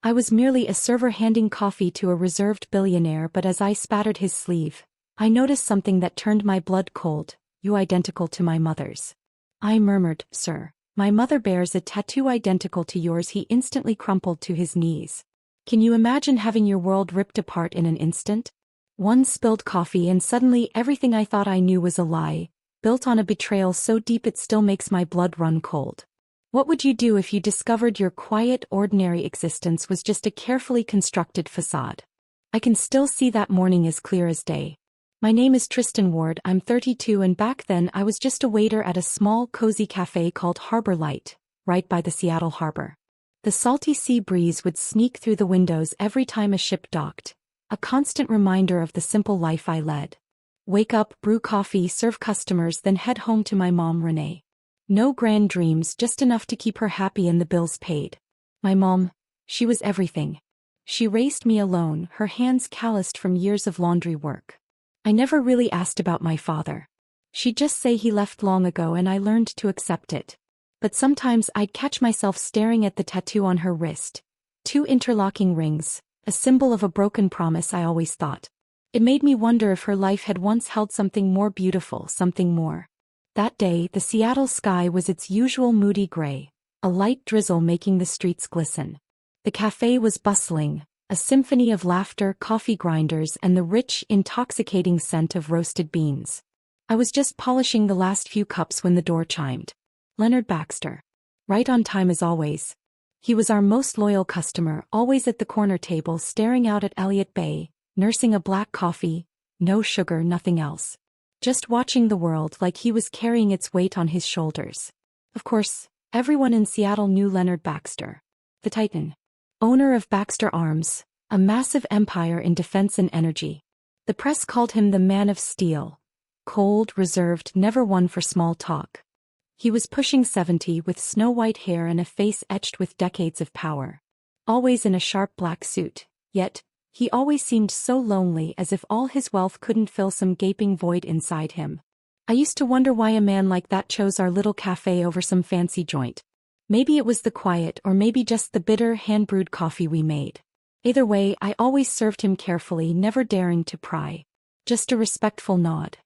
I was merely a server handing coffee to a reserved billionaire, but as I spattered his sleeve, I noticed something that turned my blood cold. "You identical to my mother's." I murmured, "Sir, my mother bears a tattoo identical to yours." He instantly crumpled to his knees. Can you imagine having your world ripped apart in an instant? One spilled coffee and suddenly everything I thought I knew was a lie, built on a betrayal so deep it still makes my blood run cold. What would you do if you discovered your quiet, ordinary existence was just a carefully constructed facade? I can still see that morning as clear as day. My name is Tristan Ward, I'm 32, and back then I was just a waiter at a small, cozy cafe called Harbor Light, right by the Seattle harbor. The salty sea breeze would sneak through the windows every time a ship docked, a constant reminder of the simple life I led. Wake up, brew coffee, serve customers, then head home to my mom, Renee. No grand dreams, just enough to keep her happy and the bills paid. My mom, she was everything. She raised me alone, her hands calloused from years of laundry work. I never really asked about my father. She'd just say he left long ago and I learned to accept it. But sometimes I'd catch myself staring at the tattoo on her wrist. 2 interlocking rings, a symbol of a broken promise, I always thought. It made me wonder if her life had once held something more beautiful, something more. That day, the Seattle sky was its usual moody gray, a light drizzle making the streets glisten. The cafe was bustling, a symphony of laughter, coffee grinders, and the rich, intoxicating scent of roasted beans. I was just polishing the last few cups when the door chimed. Leonard Baxter. Right on time as always. He was our most loyal customer, always at the corner table staring out at Elliott Bay, nursing a black coffee, no sugar, nothing else. Just watching the world like he was carrying its weight on his shoulders. Of course, everyone in Seattle knew Leonard Baxter, the Titan, owner of Baxter Arms, a massive empire in defense and energy. The press called him the Man of Steel, cold, reserved, never one for small talk. He was pushing 70 with snow-white hair and a face etched with decades of power. Always in a sharp black suit, yet, he always seemed so lonely, as if all his wealth couldn't fill some gaping void inside him. I used to wonder why a man like that chose our little cafe over some fancy joint. Maybe it was the quiet, or maybe just the bitter, hand-brewed coffee we made. Either way, I always served him carefully, never daring to pry. Just a respectful nod.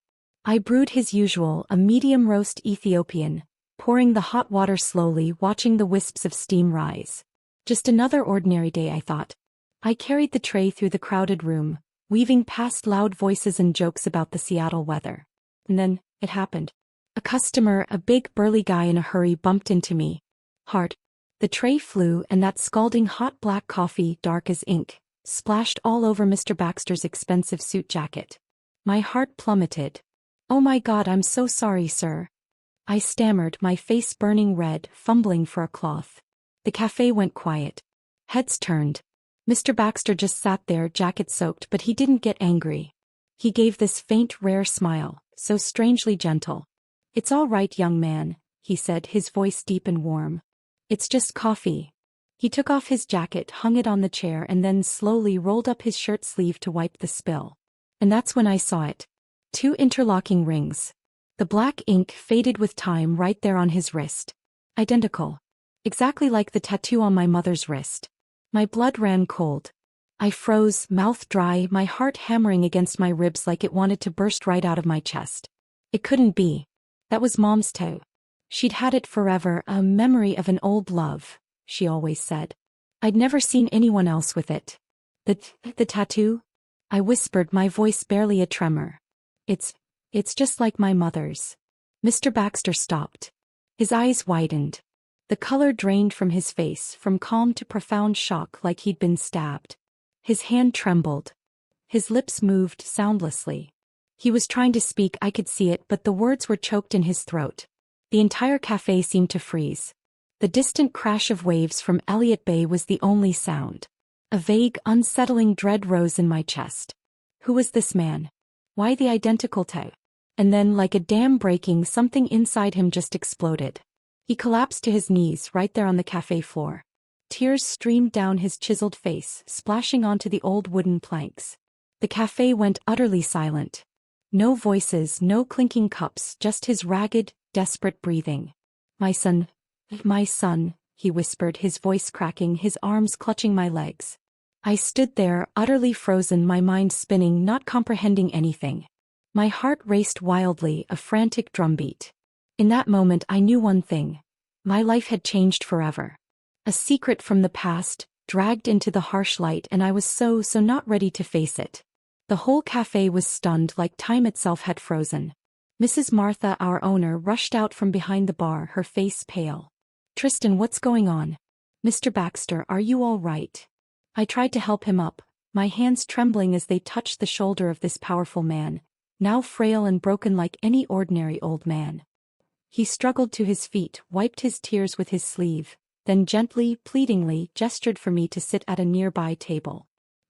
I brewed his usual, a medium roast Ethiopian, pouring the hot water slowly, watching the wisps of steam rise. Just another ordinary day, I thought. I carried the tray through the crowded room, weaving past loud voices and jokes about the Seattle weather. And then, it happened. A customer, a big burly guy in a hurry, bumped into me. Hard. The tray flew, and that scalding hot black coffee, dark as ink, splashed all over Mr. Baxter's expensive suit jacket. My heart plummeted. "Oh my God, I'm so sorry, sir." I stammered, my face burning red, fumbling for a cloth. The cafe went quiet. Heads turned. Mr. Baxter just sat there, jacket soaked, but he didn't get angry. He gave this faint, rare smile, so strangely gentle. "It's all right, young man," he said, his voice deep and warm. "It's just coffee." He took off his jacket, hung it on the chair, and then slowly rolled up his shirt sleeve to wipe the spill. And that's when I saw it. 2 interlocking rings. The black ink faded with time right there on his wrist. Identical. Exactly like the tattoo on my mother's wrist. My blood ran cold. I froze, mouth dry, my heart hammering against my ribs like it wanted to burst right out of my chest. It couldn't be. That was Mom's toe. She'd had it forever, a memory of an old love, she always said. I'd never seen anyone else with it. The tattoo? I whispered, my voice barely a tremor. It's just like my mother's. Mr. Baxter stopped. His eyes widened. The color drained from his face, from calm to profound shock, like he'd been stabbed. His hand trembled. His lips moved soundlessly. He was trying to speak, I could see it, but the words were choked in his throat. The entire cafe seemed to freeze. The distant crash of waves from Elliott Bay was the only sound. A vague, unsettling dread rose in my chest. Who was this man? Why the identical toe? And then, like a dam breaking, something inside him just exploded. He collapsed to his knees right there on the cafe floor. Tears streamed down his chiseled face, splashing onto the old wooden planks. The cafe went utterly silent. No voices, no clinking cups, just his ragged, desperate breathing. My son, he whispered, his voice cracking, his arms clutching my legs. I stood there, utterly frozen, my mind spinning, not comprehending anything. My heart raced wildly, a frantic drumbeat. In that moment I knew one thing. My life had changed forever. A secret from the past, dragged into the harsh light, and I was so not ready to face it. The whole cafe was stunned, like time itself had frozen. Mrs. Martha, our owner, rushed out from behind the bar, her face pale. "Tristan, what's going on? Mr. Baxter, are you all right?" I tried to help him up, my hands trembling as they touched the shoulder of this powerful man, now frail and broken like any ordinary old man. He struggled to his feet, wiped his tears with his sleeve, then gently, pleadingly, gestured for me to sit at a nearby table.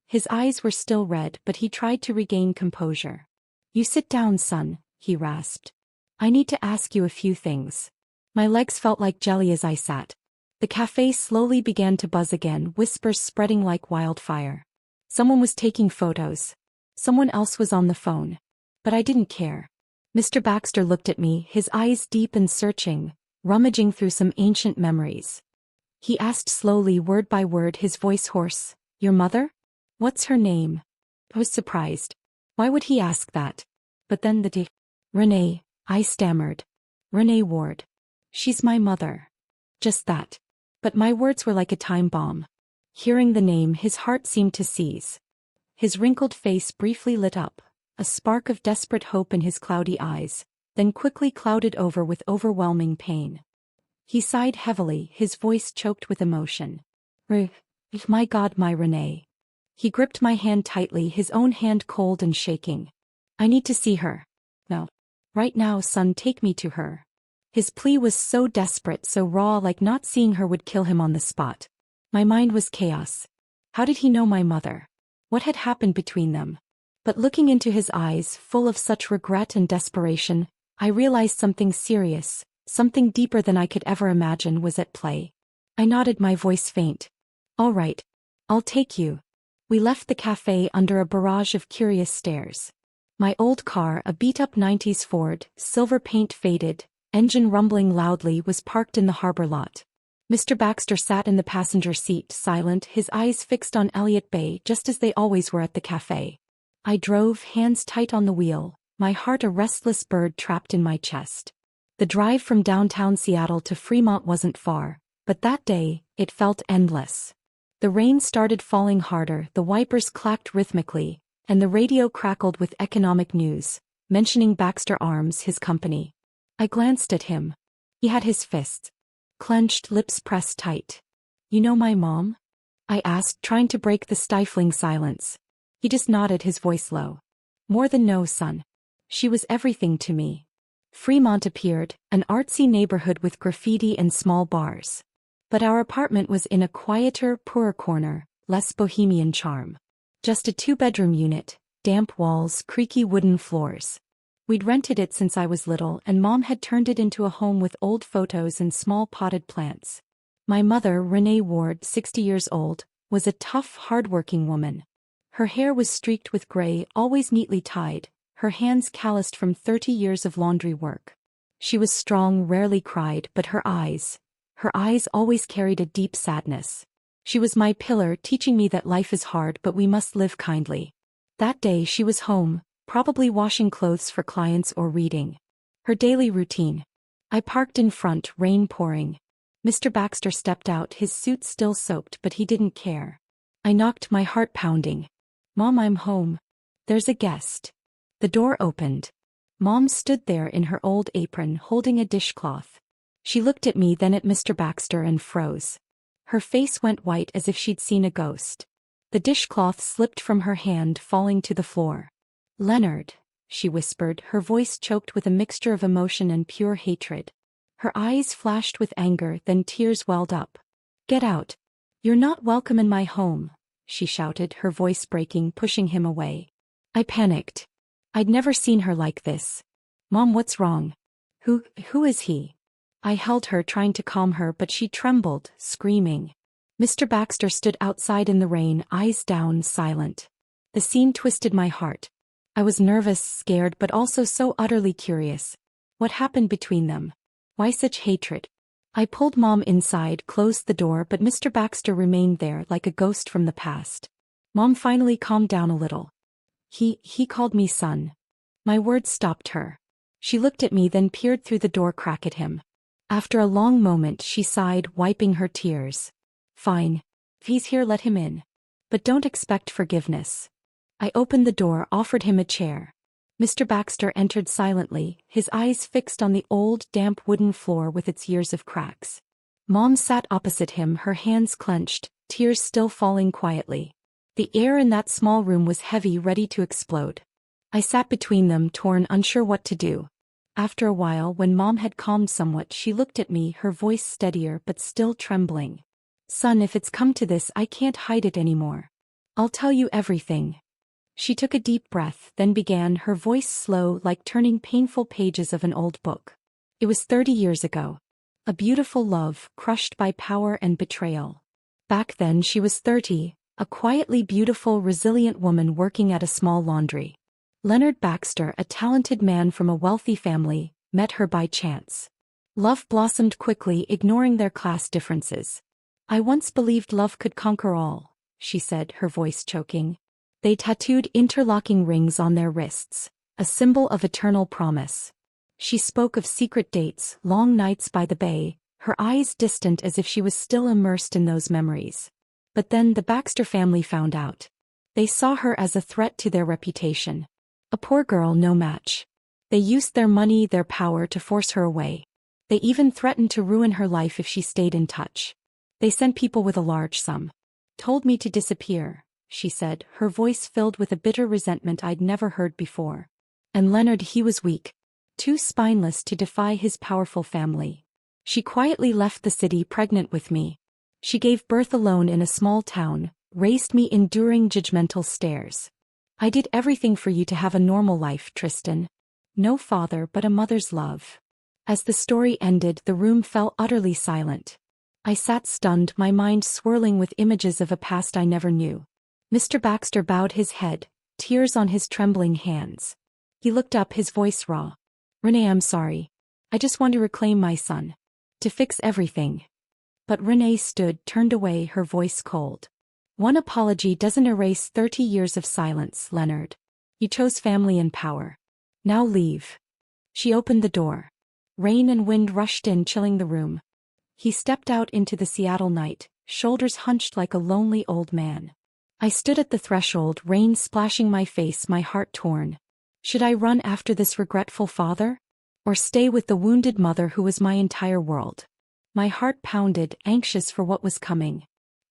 His eyes were still red, but he tried to regain composure. "You sit down, son," he rasped. "I need to ask you a few things." My legs felt like jelly as I sat. The cafe slowly began to buzz again, whispers spreading like wildfire. Someone was taking photos. Someone else was on the phone. But I didn't care. Mr. Baxter looked at me, his eyes deep and searching, rummaging through some ancient memories. He asked slowly, word by word, his voice hoarse, "Your mother? What's her name?" I was surprised. Why would he ask that? But then Renee, I stammered. "Renee Ward. She's my mother." Just that. But my words were like a time bomb. Hearing the name, his heart seemed to seize. His wrinkled face briefly lit up, a spark of desperate hope in his cloudy eyes, then quickly clouded over with overwhelming pain. He sighed heavily, his voice choked with emotion. My God, my Renee." He gripped my hand tightly, his own hand cold and shaking. "I need to see her. No. Right now, son, take me to her." His plea was so desperate, so raw, like not seeing her would kill him on the spot. My mind was chaos. How did he know my mother? What had happened between them? But looking into his eyes, full of such regret and desperation, I realized something serious, something deeper than I could ever imagine, was at play. I nodded, my voice faint. "All right. I'll take you." We left the cafe under a barrage of curious stares. My old car, a beat-up 90s Ford, silver paint faded, engine rumbling loudly, was parked in the harbor lot. Mr. Baxter sat in the passenger seat, silent, his eyes fixed on Elliott Bay, just as they always were at the cafe. I drove, hands tight on the wheel, my heart a restless bird trapped in my chest. The drive from downtown Seattle to Fremont wasn't far, but that day, it felt endless. The rain started falling harder, the wipers clacked rhythmically, and the radio crackled with economic news, mentioning Baxter Arms, his company. I glanced at him. He had his fists clenched, lips pressed tight. "You know my mom?" I asked, trying to break the stifling silence. He just nodded, his voice low. "More than no, son. She was everything to me." Fremont appeared, an artsy neighborhood with graffiti and small bars. But our apartment was in a quieter, poorer corner, less bohemian charm. Just a two-bedroom unit, damp walls, creaky wooden floors. We'd rented it since I was little, and Mom had turned it into a home with old photos and small potted plants. My mother, Renee Ward, 60 years old, was a tough, hard-working woman. Her hair was streaked with gray, always neatly tied, her hands calloused from 30 years of laundry work. She was strong, rarely cried, but her eyes always carried a deep sadness. She was my pillar, teaching me that life is hard but we must live kindly. That day she was home, probably washing clothes for clients or reading. Her daily routine. I parked in front, rain pouring. Mr. Baxter stepped out, his suit still soaked, but he didn't care. I knocked, my heart pounding. "Mom, I'm home. There's a guest." The door opened. Mom stood there in her old apron, holding a dishcloth. She looked at me, then at Mr. Baxter, and froze. Her face went white as if she'd seen a ghost. The dishcloth slipped from her hand, falling to the floor. "Leonard," she whispered, her voice choked with a mixture of emotion and pure hatred. Her eyes flashed with anger, then tears welled up. "Get out. You're not welcome in my home," she shouted, her voice breaking, pushing him away. I panicked. I'd never seen her like this. "Mom, what's wrong? Who is he?" I held her, trying to calm her, but she trembled, screaming. Mr. Baxter stood outside in the rain, eyes down, silent. The scene twisted my heart. I was nervous, scared, but also so utterly curious. What happened between them? Why such hatred? I pulled Mom inside, closed the door, but Mr. Baxter remained there like a ghost from the past. Mom finally calmed down a little. He called me son. My words stopped her. She looked at me, then peered through the door crack at him. After a long moment she sighed, wiping her tears. Fine. If he's here, let him in. But don't expect forgiveness. I opened the door, offered him a chair. Mr. Baxter entered silently, his eyes fixed on the old, damp wooden floor with its years of cracks. Mom sat opposite him, her hands clenched, tears still falling quietly. The air in that small room was heavy, ready to explode. I sat between them, torn, unsure what to do. After a while, when Mom had calmed somewhat, she looked at me, her voice steadier but still trembling. Son, if it's come to this, I can't hide it anymore. I'll tell you everything. She took a deep breath, then began, her voice slow, like turning painful pages of an old book. It was 30 years ago. A beautiful love, crushed by power and betrayal. Back then she was 30, a quietly beautiful, resilient woman working at a small laundry. Leonard Baxter, a talented man from a wealthy family, met her by chance. Love blossomed quickly, ignoring their class differences. I once believed love could conquer all, she said, her voice choking. They tattooed interlocking rings on their wrists, a symbol of eternal promise. She spoke of secret dates, long nights by the bay, her eyes distant as if she was still immersed in those memories. But then the Baxter family found out. They saw her as a threat to their reputation. A poor girl, no match. They used their money, their power to force her away. They even threatened to ruin her life if she stayed in touch. They sent people with a large sum. Told me to disappear, she said, her voice filled with a bitter resentment I'd never heard before. And Leonard, he was weak. Too spineless to defy his powerful family. She quietly left the city, pregnant with me. She gave birth alone in a small town, raised me enduring judgmental stares. I did everything for you to have a normal life, Tristan. No father, but a mother's love. As the story ended, the room fell utterly silent. I sat stunned, my mind swirling with images of a past I never knew. Mr. Baxter bowed his head, tears on his trembling hands. He looked up, his voice raw. Renee, I'm sorry. I just want to reclaim my son. To fix everything. But Renee stood, turned away, her voice cold. One apology doesn't erase 30 years of silence, Leonard. You chose family and power. Now leave. She opened the door. Rain and wind rushed in, chilling the room. He stepped out into the Seattle night, shoulders hunched like a lonely old man. I stood at the threshold, rain splashing my face, my heart torn. Should I run after this regretful father? Or stay with the wounded mother who was my entire world? My heart pounded, anxious for what was coming.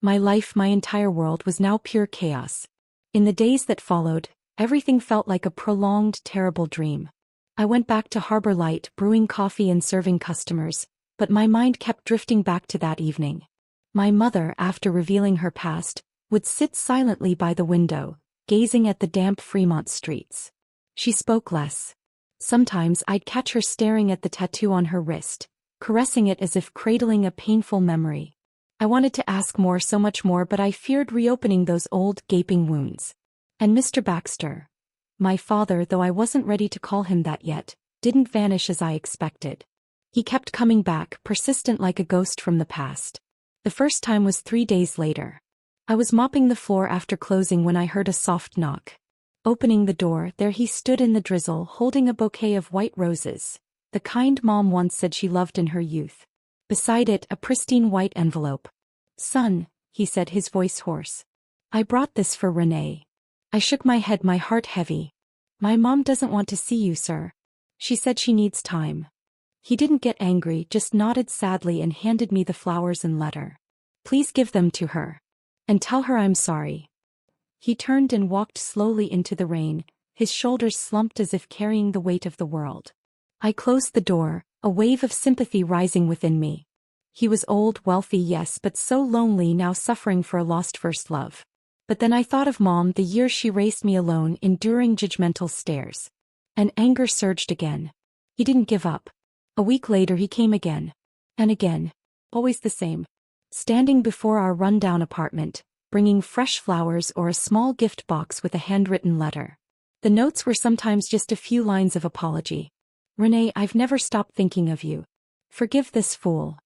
My life, my entire world, was now pure chaos. In the days that followed, everything felt like a prolonged, terrible dream. I went back to Harbor Light, brewing coffee and serving customers, but my mind kept drifting back to that evening. My mother, after revealing her past, would sit silently by the window, gazing at the damp Fremont streets. She spoke less. Sometimes I'd catch her staring at the tattoo on her wrist, caressing it as if cradling a painful memory. I wanted to ask more, so much more, but I feared reopening those old, gaping wounds. And Mr. Baxter, my father, though I wasn't ready to call him that yet, didn't vanish as I expected. He kept coming back, persistent like a ghost from the past. The first time was 3 days later. I was mopping the floor after closing when I heard a soft knock. Opening the door, there he stood in the drizzle, holding a bouquet of white roses, the kind Mom once said she loved in her youth. Beside it, a pristine white envelope. Son, he said, his voice hoarse. I brought this for Renee. I shook my head, my heart heavy. My mom doesn't want to see you, sir. She said she needs time. He didn't get angry, just nodded sadly and handed me the flowers and letter. Please give them to her. And tell her I'm sorry. He turned and walked slowly into the rain, his shoulders slumped as if carrying the weight of the world. I closed the door, a wave of sympathy rising within me. He was old, wealthy, yes, but so lonely, now suffering for a lost first love. But then I thought of Mom, the years she raised me alone, enduring judgmental stares. And anger surged again. He didn't give up. A week later he came again. And again. Always the same. Standing before our rundown apartment, bringing fresh flowers or a small gift box with a handwritten letter. The notes were sometimes just a few lines of apology. Renee, I've never stopped thinking of you. Forgive this fool.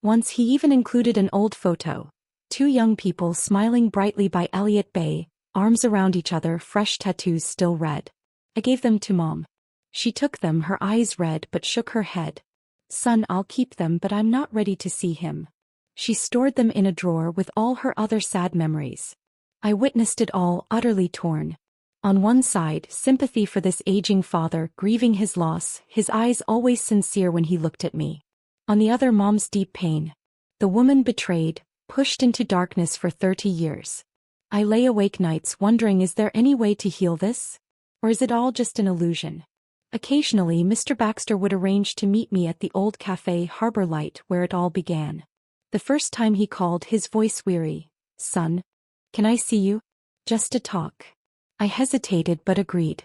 Once he even included an old photo. Two young people smiling brightly by Elliott Bay, arms around each other, fresh tattoos still red. I gave them to Mom. She took them, her eyes red, but shook her head. Son, I'll keep them, but I'm not ready to see him. She stored them in a drawer with all her other sad memories. I witnessed it all, utterly torn. On one side, sympathy for this aging father, grieving his loss, his eyes always sincere when he looked at me. On the other, Mom's deep pain. The woman betrayed, pushed into darkness for 30 years. I lay awake nights wondering, is there any way to heal this? Or is it all just an illusion? Occasionally, Mr. Baxter would arrange to meet me at the old cafe Harbor Light where it all began. The first time he called, his voice weary. Son, can I see you? Just to talk. I hesitated but agreed.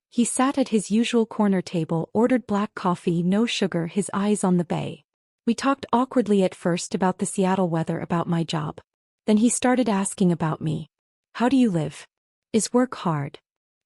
He sat at his usual corner table, ordered black coffee, no sugar, his eyes on the bay. We talked awkwardly at first about the Seattle weather, about my job. Then he started asking about me. How do you live? Is work hard?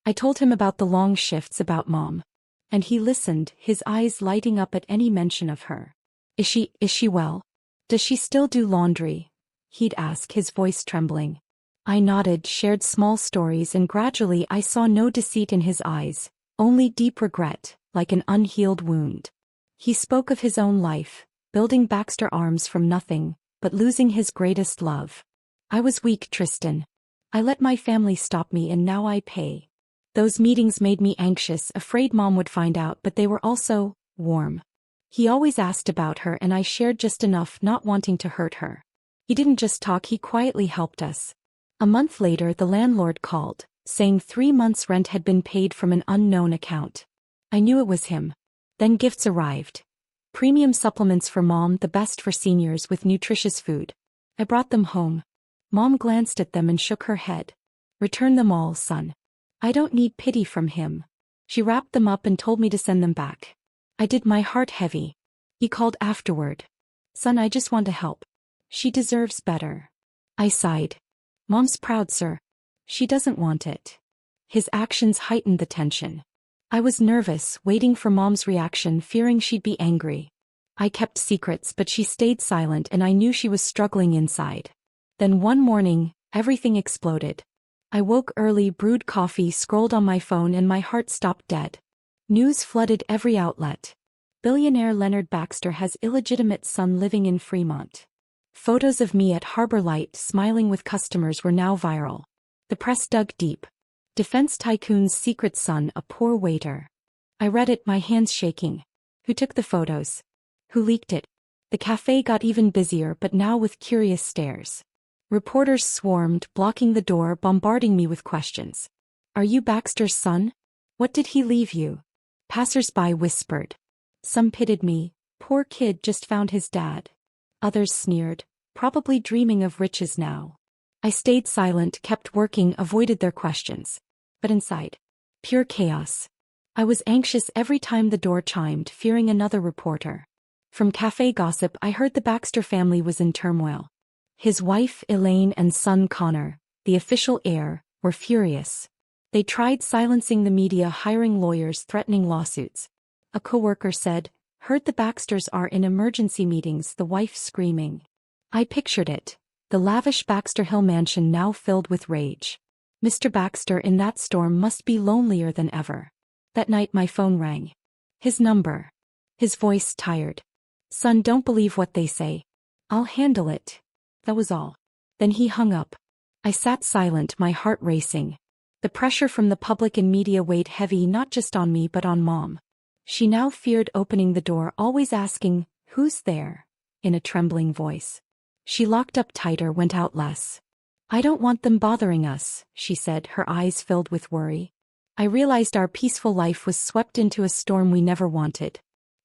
I told him about the long shifts, about Mom. And he listened, his eyes lighting up at any mention of her. Is she well? Does she still do laundry? He'd ask, his voice trembling. I nodded, shared small stories, and gradually I saw no deceit in his eyes, only deep regret, like an unhealed wound. He spoke of his own life, building Baxter Arms from nothing, but losing his greatest love. I was weak, Tristan. I let my family stop me, and now I pay. Those meetings made me anxious, afraid Mom would find out, but they were also warm. He always asked about her, and I shared just enough, not wanting to hurt her. He didn't just talk, he quietly helped us. A month later, the landlord called, saying 3 months' rent had been paid from an unknown account. I knew it was him. Then gifts arrived. Premium supplements for Mom, the best for seniors, with nutritious food. I brought them home. Mom glanced at them and shook her head. Return them all, son. I don't need pity from him. She wrapped them up and told me to send them back. I did, my heart heavy. He called afterward. Son, I just want to help. She deserves better. I sighed. Mom's proud, sir. She doesn't want it. His actions heightened the tension. I was nervous, waiting for Mom's reaction, fearing she'd be angry. I kept secrets, but she stayed silent, and I knew she was struggling inside. Then one morning, everything exploded. I woke early, brewed coffee, scrolled on my phone, and my heart stopped dead. News flooded every outlet. Billionaire Leonard Baxter has illegitimate son living in Fremont. Photos of me at Harbor Light smiling with customers were now viral. The press dug deep. Defense tycoon's secret son, a poor waiter. I read it, my hands shaking. Who took the photos? Who leaked it? The cafe got even busier, but now with curious stares. Reporters swarmed, blocking the door, bombarding me with questions. Are you Baxter's son? What did he leave you? Passers-by whispered. Some pitied me. Poor kid, just found his dad. Others sneered, probably dreaming of riches now. I stayed silent, kept working, avoided their questions. But inside, pure chaos. I was anxious every time the door chimed, fearing another reporter. From cafe gossip, I heard the Baxter family was in turmoil. His wife, Elaine, and son, Connor, the official heir, were furious. They tried silencing the media, hiring lawyers, threatening lawsuits. A coworker said, heard the Baxters are in emergency meetings, the wife screaming. I pictured it, the lavish Baxter Hill mansion now filled with rage. Mr. Baxter in that storm must be lonelier than ever. That night my phone rang. His number. His voice tired. Son, don't believe what they say. I'll handle it. That was all. Then he hung up. I sat silent, my heart racing. The pressure from the public and media weighed heavy, not just on me but on Mom. She now feared opening the door, always asking, who's there? In a trembling voice. She locked up tighter, went out less. I don't want them bothering us, she said, her eyes filled with worry. I realized our peaceful life was swept into a storm we never wanted.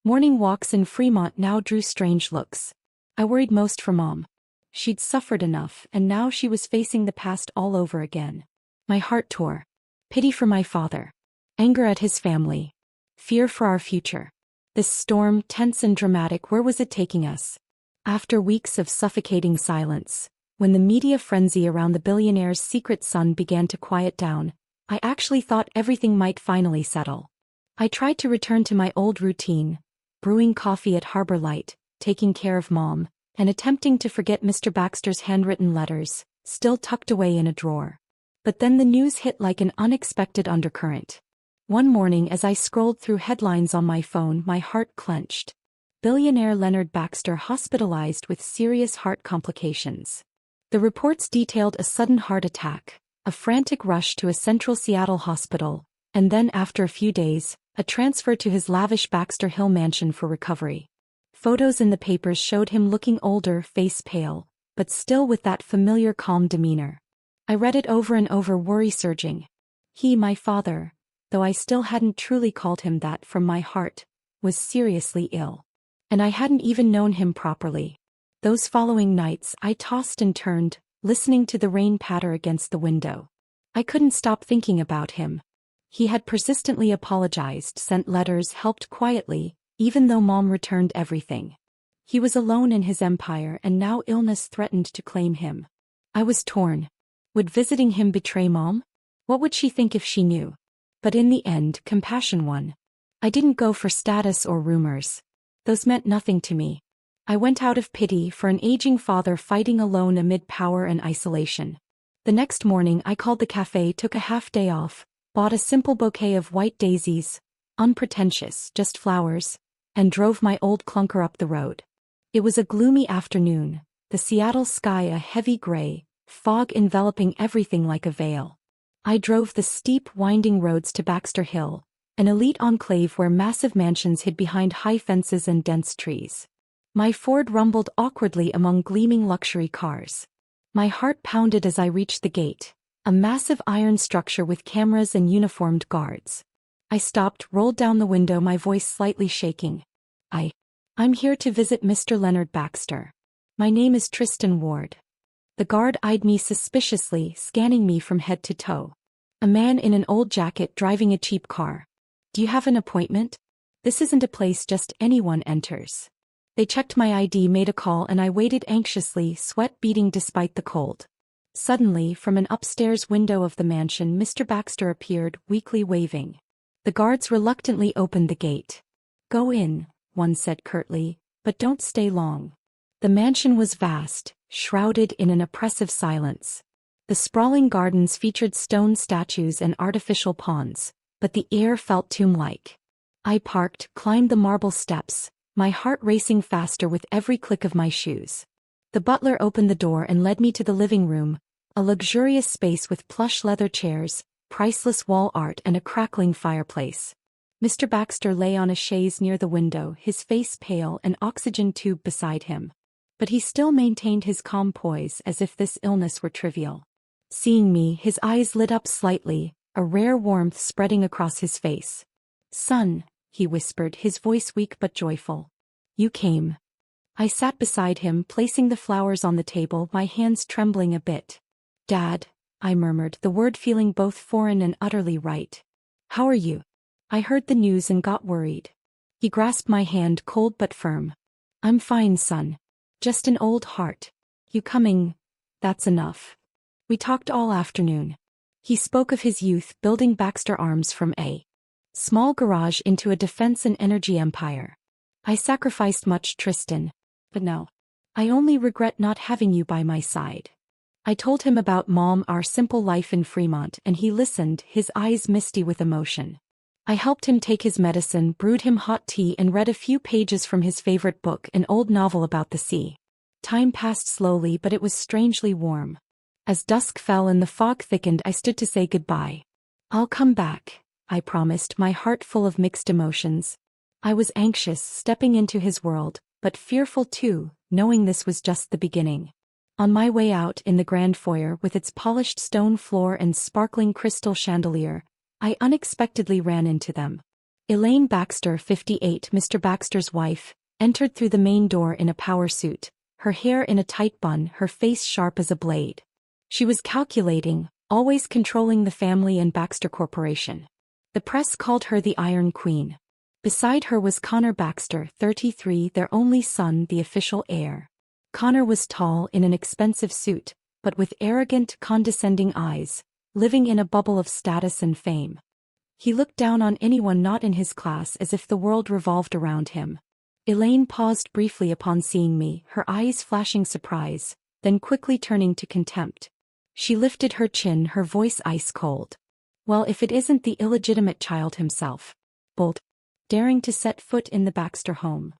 Morning walks in Fremont now drew strange looks. I worried most for Mom. She'd suffered enough, and now she was facing the past all over again. My heart tore. Pity for my father. Anger at his family. Fear for our future. This storm, tense and dramatic, where was it taking us? After weeks of suffocating silence, when the media frenzy around the billionaire's secret son began to quiet down, I actually thought everything might finally settle. I tried to return to my old routine, brewing coffee at Harbor Light, taking care of Mom, and attempting to forget Mr. Baxter's handwritten letters, still tucked away in a drawer. But then the news hit like an unexpected undercurrent. One morning as I scrolled through headlines on my phone, my heart clenched. Billionaire Leonard Baxter hospitalized with serious heart complications. The reports detailed a sudden heart attack, a frantic rush to a central Seattle hospital, and then after a few days, a transfer to his lavish Baxter Hill mansion for recovery. Photos in the papers showed him looking older, face pale, but still with that familiar calm demeanor. I read it over and over, worry surging. He, my father, though I still hadn't truly called him that from my heart, was seriously ill. And I hadn't even known him properly. Those following nights I tossed and turned, listening to the rain patter against the window. I couldn't stop thinking about him. He had persistently apologized, sent letters, helped quietly, even though Mom returned everything. He was alone in his empire, and now illness threatened to claim him. I was torn. Would visiting him betray Mom? What would she think if she knew? But in the end, compassion won. I didn't go for status or rumors. Those meant nothing to me. I went out of pity for an aging father fighting alone amid power and isolation. The next morning I called the cafe, took a half day off, bought a simple bouquet of white daisies, unpretentious, just flowers, and drove my old clunker up the road. It was a gloomy afternoon, the Seattle sky a heavy gray, fog enveloping everything like a veil. I drove the steep, winding roads to Baxter Hill, an elite enclave where massive mansions hid behind high fences and dense trees. My Ford rumbled awkwardly among gleaming luxury cars. My heart pounded as I reached the gate, a massive iron structure with cameras and uniformed guards. I stopped, rolled down the window, my voice slightly shaking. I'm here to visit Mr. Leonard Baxter. My name is Tristan Ward. The guard eyed me suspiciously, scanning me from head to toe. A man in an old jacket driving a cheap car. Do you have an appointment? This isn't a place just anyone enters. They checked my ID, made a call, and I waited anxiously, sweat beading despite the cold. Suddenly, from an upstairs window of the mansion, Mr. Baxter appeared, weakly waving. The guards reluctantly opened the gate. Go in, one said curtly, but don't stay long. The mansion was vast, shrouded in an oppressive silence. The sprawling gardens featured stone statues and artificial ponds, but the air felt tomb-like. I parked, climbed the marble steps, my heart racing faster with every click of my shoes. The butler opened the door and led me to the living room, a luxurious space with plush leather chairs, priceless wall art, and a crackling fireplace. Mr. Baxter lay on a chaise near the window, his face pale, an oxygen tube beside him. But he still maintained his calm poise, as if this illness were trivial. Seeing me, his eyes lit up slightly, a rare warmth spreading across his face. Son, he whispered, his voice weak but joyful. You came. I sat beside him, placing the flowers on the table, my hands trembling a bit. Dad, I murmured, the word feeling both foreign and utterly right. How are you? I heard the news and got worried. He grasped my hand, cold but firm. I'm fine, son. Just an old heart. You coming? That's enough. We talked all afternoon. He spoke of his youth, building Baxter Arms from a small garage into a defense and energy empire. I sacrificed much, Tristan. But no. I only regret not having you by my side. I told him about Mom, our simple life in Fremont, and he listened, his eyes misty with emotion. I helped him take his medicine, brewed him hot tea, and read a few pages from his favorite book, an old novel about the sea. Time passed slowly, but it was strangely warm. As dusk fell and the fog thickened, I stood to say goodbye. I'll come back, I promised, my heart full of mixed emotions. I was anxious, stepping into his world, but fearful too, knowing this was just the beginning. On my way out, in the grand foyer with its polished stone floor and sparkling crystal chandelier, I unexpectedly ran into them. Elaine Baxter, 58, Mr. Baxter's wife, entered through the main door in a power suit, her hair in a tight bun, her face sharp as a blade. She was calculating, always controlling the family and Baxter Corporation. The press called her the Iron Queen. Beside her was Connor Baxter, 33, their only son, the official heir. Connor was tall, in an expensive suit, but with arrogant, condescending eyes, living in a bubble of status and fame. He looked down on anyone not in his class as if the world revolved around him. Elaine paused briefly upon seeing me, her eyes flashing surprise, then quickly turning to contempt. She lifted her chin, her voice ice cold. Well, if it isn't the illegitimate child himself. Bolt. Daring to set foot in the Baxter home.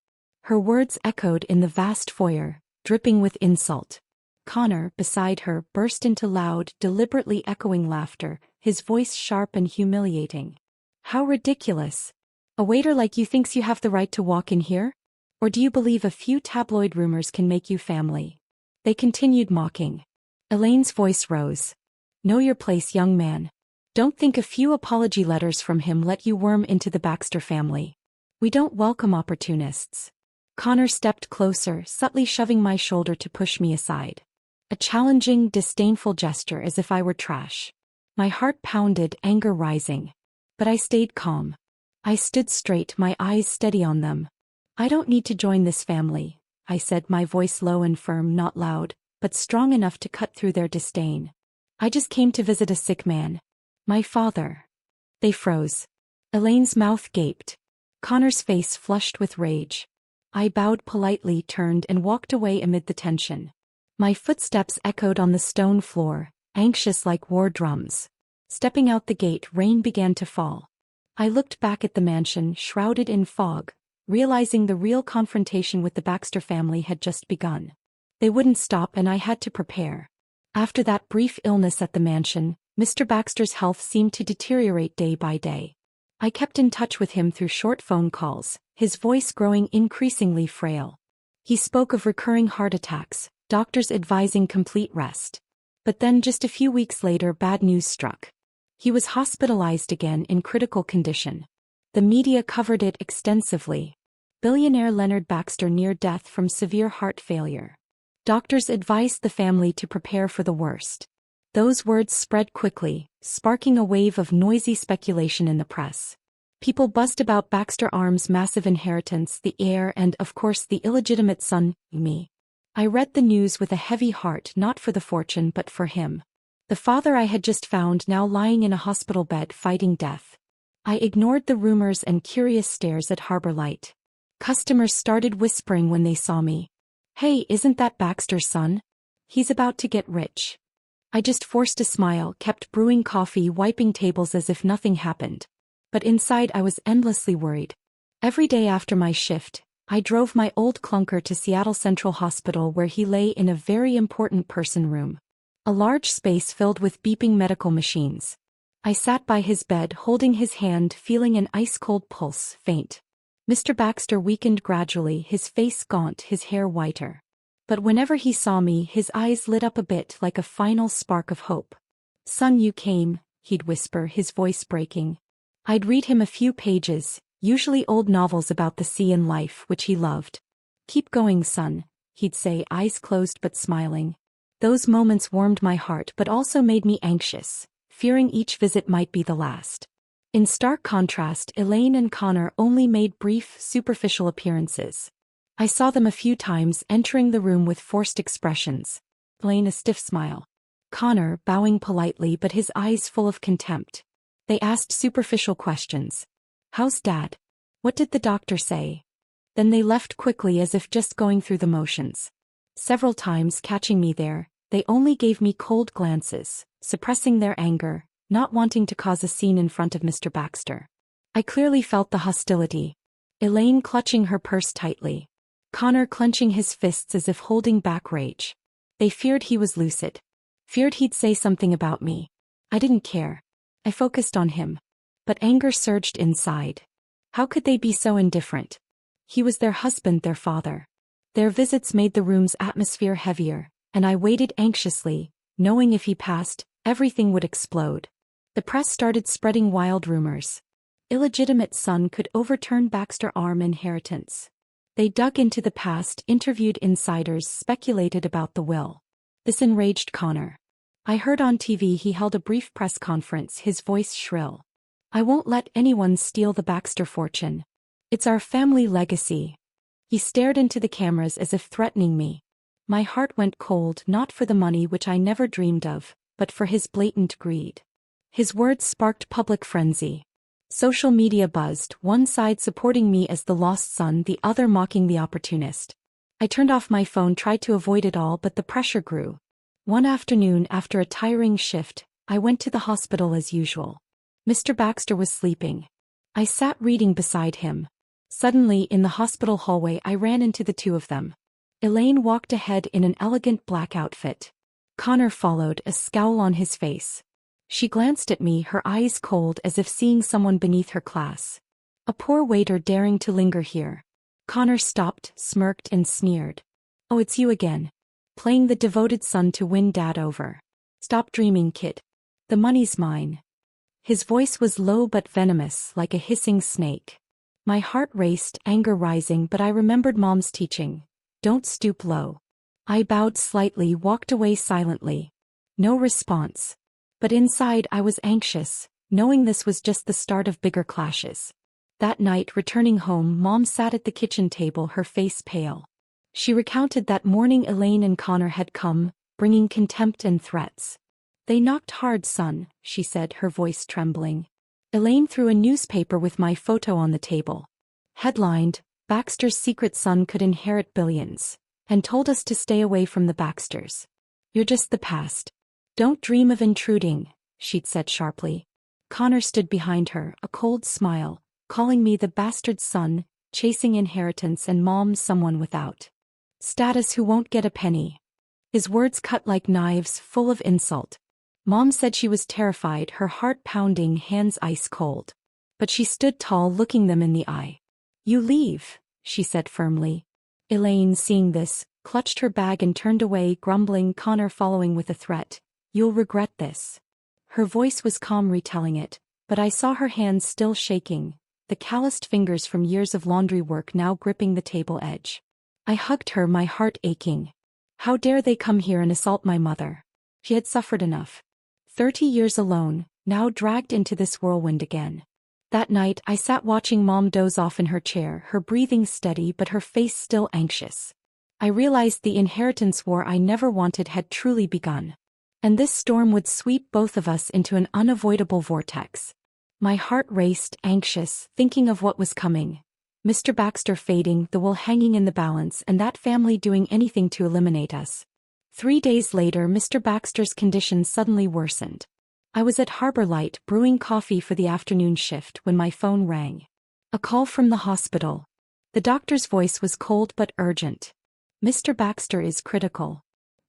Her words echoed in the vast foyer, dripping with insult. Connor, beside her, burst into loud, deliberately echoing laughter, his voice sharp and humiliating. How ridiculous! A waiter like you thinks you have the right to walk in here? Or do you believe a few tabloid rumors can make you family? They continued mocking. Elaine's voice rose. Know your place, young man. Don't think a few apology letters from him let you worm into the Baxter family. We don't welcome opportunists. Connor stepped closer, subtly shoving my shoulder to push me aside. A challenging, disdainful gesture as if I were trash. My heart pounded, anger rising. But I stayed calm. I stood straight, my eyes steady on them. I don't need to join this family, I said, my voice low and firm, not loud, but strong enough to cut through their disdain. I just came to visit a sick man. My father. They froze. Elaine's mouth gaped. Connor's face flushed with rage. I bowed politely, turned and walked away amid the tension. My footsteps echoed on the stone floor, anxious like war drums. Stepping out the gate, rain began to fall. I looked back at the mansion, shrouded in fog, realizing the real confrontation with the Baxter family had just begun. They wouldn't stop and I had to prepare. After that brief illness at the mansion, Mr. Baxter's health seemed to deteriorate day by day. I kept in touch with him through short phone calls, his voice growing increasingly frail. He spoke of recurring heart attacks, doctors advising complete rest. But then just a few weeks later, bad news struck. He was hospitalized again in critical condition. The media covered it extensively. Billionaire Leonard Baxter near death from severe heart failure. Doctors advised the family to prepare for the worst. Those words spread quickly, sparking a wave of noisy speculation in the press. People buzzed about Baxter Arms' massive inheritance, the heir and, of course, the illegitimate son, me. I read the news with a heavy heart, not for the fortune but for him. The father I had just found now lying in a hospital bed fighting death. I ignored the rumors and curious stares at Harbor Light. Customers started whispering when they saw me. Hey, isn't that Baxter's son? He's about to get rich. I just forced a smile, kept brewing coffee, wiping tables as if nothing happened. But inside I was endlessly worried. Every day after my shift, I drove my old clunker to Seattle Central Hospital where he lay in a very important person room. A large space filled with beeping medical machines. I sat by his bed holding his hand, feeling an ice-cold pulse, faint. Mr. Baxter weakened gradually, his face gaunt, his hair whiter. But whenever he saw me, his eyes lit up a bit like a final spark of hope. Son, you came, he'd whisper, his voice breaking. I'd read him a few pages, usually old novels about the sea and life, which he loved. Keep going, son, he'd say, eyes closed but smiling. Those moments warmed my heart but also made me anxious, fearing each visit might be the last. In stark contrast, Elaine and Connor only made brief, superficial appearances. I saw them a few times, entering the room with forced expressions. Elaine a stiff smile. Connor bowing politely but his eyes full of contempt. They asked superficial questions. How's Dad? What did the doctor say? Then they left quickly as if just going through the motions. Several times, catching me there, they only gave me cold glances, suppressing their anger, not wanting to cause a scene in front of Mr. Baxter. I clearly felt the hostility. Elaine clutching her purse tightly. Connor clenching his fists as if holding back rage. They feared he was lucid. Feared he'd say something about me. I didn't care. I focused on him. But anger surged inside. How could they be so indifferent? He was their husband, their father. Their visits made the room's atmosphere heavier, and I waited anxiously, knowing if he passed, everything would explode. The press started spreading wild rumors. Illegitimate son could overturn Baxter Arm inheritance. They dug into the past, interviewed insiders, speculated about the will. This enraged Connor. I heard on TV he held a brief press conference, his voice shrill. I won't let anyone steal the Baxter fortune. It's our family legacy. He stared into the cameras as if threatening me. My heart went cold, not for the money which I never dreamed of, but for his blatant greed. His words sparked public frenzy. Social media buzzed, one side supporting me as the lost son, the other mocking the opportunist. I turned off my phone, tried to avoid it all, but the pressure grew. One afternoon, after a tiring shift, I went to the hospital as usual. Mr. Baxter was sleeping. I sat reading beside him. Suddenly, in the hospital hallway, I ran into the two of them. Elaine walked ahead in an elegant black outfit. Connor followed, a scowl on his face. She glanced at me, her eyes cold as if seeing someone beneath her class. A poor waiter daring to linger here. Connor stopped, smirked and sneered. "Oh, it's you again. Playing the devoted son to win Dad over. Stop dreaming, kid. The money's mine." His voice was low but venomous, like a hissing snake. My heart raced, anger rising, but I remembered Mom's teaching. Don't stoop low. I bowed slightly, walked away silently. No response. But inside I was anxious, knowing this was just the start of bigger clashes. That night, returning home, Mom sat at the kitchen table, her face pale. She recounted that morning Elaine and Connor had come, bringing contempt and threats. "They knocked hard, son," she said, her voice trembling. Elaine threw a newspaper with my photo on the table. Headlined, "Baxter's secret son could inherit billions," and told us to stay away from the Baxters. "You're just the past. Don't dream of intruding," she'd said sharply. Connor stood behind her, a cold smile, calling me the bastard son, chasing inheritance, and Mom someone without status who won't get a penny. His words cut like knives, full of insult. Mom said she was terrified, her heart pounding, hands ice cold. But she stood tall, looking them in the eye. "You leave," she said firmly. Elaine, seeing this, clutched her bag and turned away, grumbling, Connor following with a threat. "You'll regret this." Her voice was calm, retelling it, but I saw her hands still shaking, the calloused fingers from years of laundry work now gripping the table edge. I hugged her, my heart aching. How dare they come here and assault my mother? She had suffered enough. 30 years alone, now dragged into this whirlwind again. That night I sat watching Mom doze off in her chair, her breathing steady but her face still anxious. I realized the inheritance war I never wanted had truly begun. And this storm would sweep both of us into an unavoidable vortex. My heart raced, anxious, thinking of what was coming. Mr. Baxter fading, the will hanging in the balance, and that family doing anything to eliminate us. 3 days later, Mr. Baxter's condition suddenly worsened. I was at Harbor Light brewing coffee for the afternoon shift when my phone rang. A call from the hospital. The doctor's voice was cold but urgent. "Mr. Baxter is critical.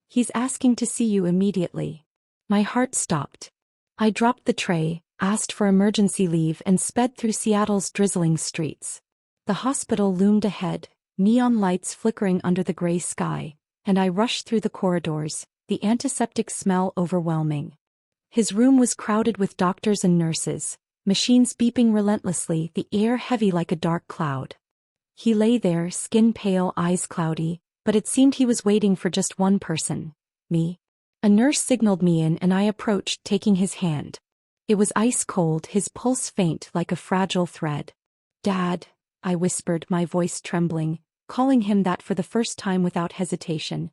He's asking to see you immediately." My heart stopped. I dropped the tray, asked for emergency leave, and sped through Seattle's drizzling streets. The hospital loomed ahead, neon lights flickering under the gray sky, and I rushed through the corridors, the antiseptic smell overwhelming. His room was crowded with doctors and nurses, machines beeping relentlessly, the air heavy like a dark cloud. He lay there, skin pale, eyes cloudy, but it seemed he was waiting for just one person, me. A nurse signaled me in and I approached, taking his hand. It was ice cold, his pulse faint like a fragile thread. "Dad," I whispered, my voice trembling, calling him that for the first time without hesitation.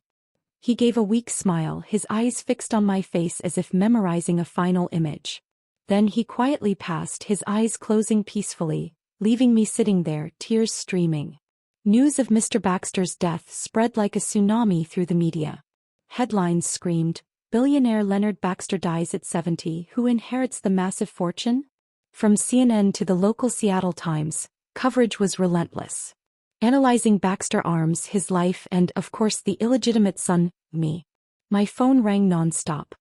He gave a weak smile, his eyes fixed on my face as if memorizing a final image. Then he quietly passed, his eyes closing peacefully, leaving me sitting there, tears streaming. News of Mr. Baxter's death spread like a tsunami through the media. Headlines screamed, "Billionaire Leonard Baxter dies at 70, who inherits the massive fortune?" From CNN to the local Seattle Times, coverage was relentless. Analyzing Baxter arms, his life, and, of course, the illegitimate son, me. My phone rang nonstop.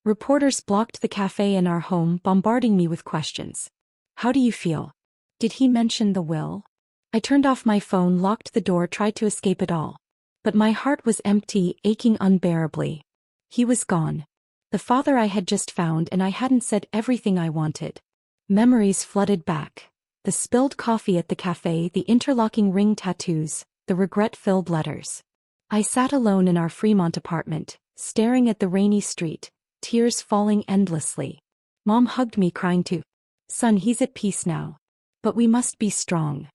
Reporters blocked the cafe in our home, bombarding me with questions. "How do you feel? Did he mention the will?" I turned off my phone, locked the door, tried to escape it all. But my heart was empty, aching unbearably. He was gone. The father I had just found, and I hadn't said everything I wanted. Memories flooded back. The spilled coffee at the cafe, the interlocking ring tattoos, the regret-filled letters. I sat alone in our Fremont apartment, staring at the rainy street, tears falling endlessly. Mom hugged me, crying too. "Son, he's at peace now. But we must be strong."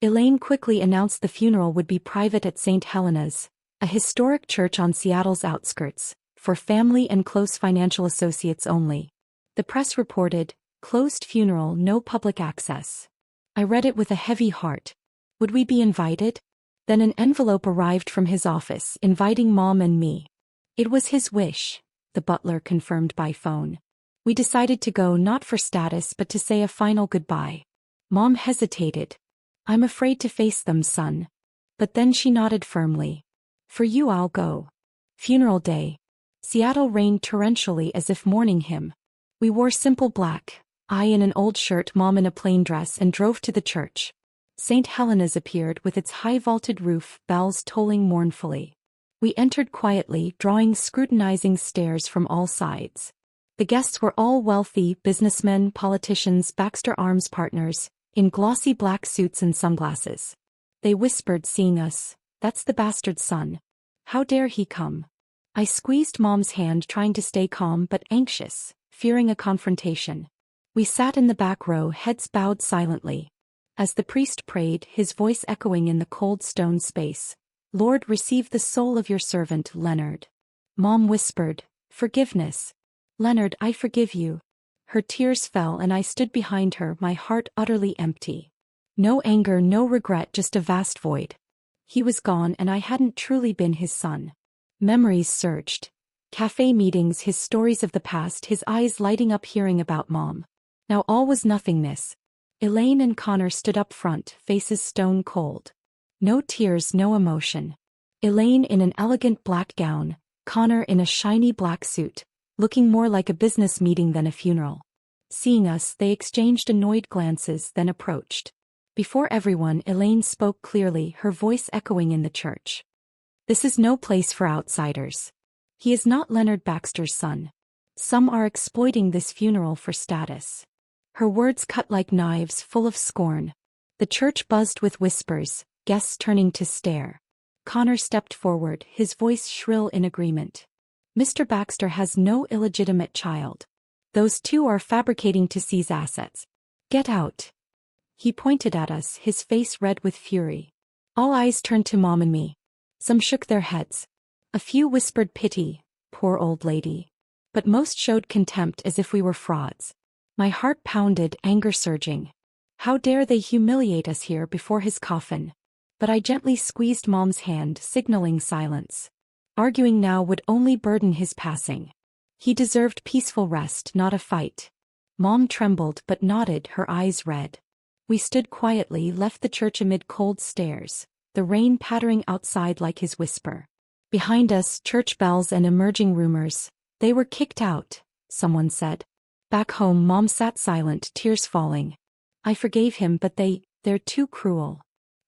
Elaine quickly announced the funeral would be private at St. Helena's, a historic church on Seattle's outskirts, for family and close financial associates only. The press reported, Closed funeral, no public access. I read it with a heavy heart. Would we be invited? Then an envelope arrived from his office, inviting Mom and me. It was his wish, the butler confirmed by phone. We decided to go not for status but to say a final goodbye. Mom hesitated. I'm afraid to face them, son. But then she nodded firmly. For you I'll go. Funeral day. Seattle rained torrentially as if mourning him. We wore simple black, I in an old shirt, Mom in a plain dress, and drove to the church. St. Helena's appeared with its high-vaulted roof, bells tolling mournfully. We entered quietly, drawing scrutinizing stares from all sides. The guests were all wealthy businessmen, politicians, Baxter Arms partners, in glossy black suits and sunglasses. They whispered, seeing us, "That's the bastard's son. How dare he come?" I squeezed Mom's hand, trying to stay calm but anxious, fearing a confrontation. We sat in the back row, heads bowed silently. As the priest prayed, his voice echoing in the cold stone space, "Lord, receive the soul of your servant, Leonard." Mom whispered, "Forgiveness. Leonard, I forgive you." Her tears fell and I stood behind her, my heart utterly empty. No anger, no regret, just a vast void. He was gone and I hadn't truly been his son. Memories surged. Cafe meetings, his stories of the past, his eyes lighting up hearing about Mom. Now all was nothingness. Elaine and Connor stood up front, faces stone cold. No tears, no emotion. Elaine in an elegant black gown, Connor in a shiny black suit, looking more like a business meeting than a funeral. Seeing us, they exchanged annoyed glances, then approached. Before everyone, Elaine spoke clearly, her voice echoing in the church. "This is no place for outsiders. He is not Leonard Baxter's son. Some are exploiting this funeral for status." Her words cut like knives, full of scorn. The church buzzed with whispers, guests turning to stare. Connor stepped forward, his voice shrill in agreement. "Mr. Baxter has no illegitimate child. Those two are fabricating to seize assets. Get out." He pointed at us, his face red with fury. All eyes turned to Mom and me. Some shook their heads. A few whispered pity, "Poor old lady." But most showed contempt, as if we were frauds. My heart pounded, anger surging. How dare they humiliate us here before his coffin? But I gently squeezed Mom's hand, signaling silence. Arguing now would only burden his passing. He deserved peaceful rest, not a fight. Mom trembled but nodded, her eyes red. We stood quietly, left the church amid cold stares, the rain pattering outside like his whisper. Behind us, church bells and emerging rumors. "They were kicked out," someone said. Back home, Mom sat silent, tears falling. "I forgave him, but they're too cruel."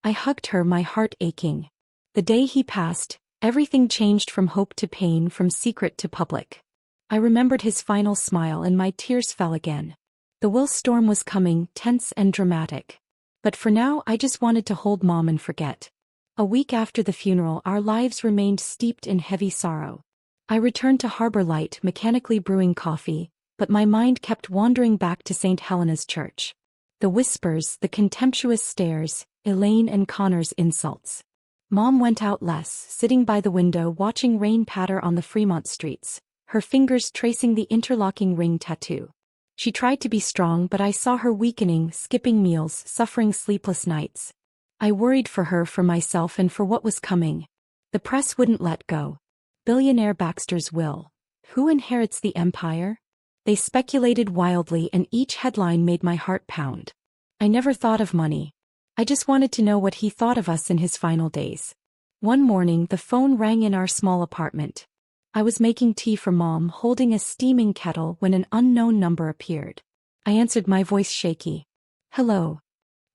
I hugged her, my heart aching. The day he passed, everything changed from hope to pain, from secret to public. I remembered his final smile and my tears fell again. The will storm was coming, tense and dramatic. But for now, I just wanted to hold Mom and forget. A week after the funeral, our lives remained steeped in heavy sorrow. I returned to Harbor Light, mechanically brewing coffee, but my mind kept wandering back to St. Helena's Church. The whispers, the contemptuous stares, Elaine and Connor's insults. Mom went out less, sitting by the window watching rain patter on the Fremont streets, her fingers tracing the interlocking ring tattoo. She tried to be strong, but I saw her weakening, skipping meals, suffering sleepless nights. I worried for her, for myself, and for what was coming. The press wouldn't let go. Billionaire Baxter's will. Who inherits the empire? They speculated wildly, and each headline made my heart pound. I never thought of money. I just wanted to know what he thought of us in his final days. One morning, the phone rang in our small apartment. I was making tea for Mom, holding a steaming kettle, when an unknown number appeared. I answered, my voice shaky. "Hello."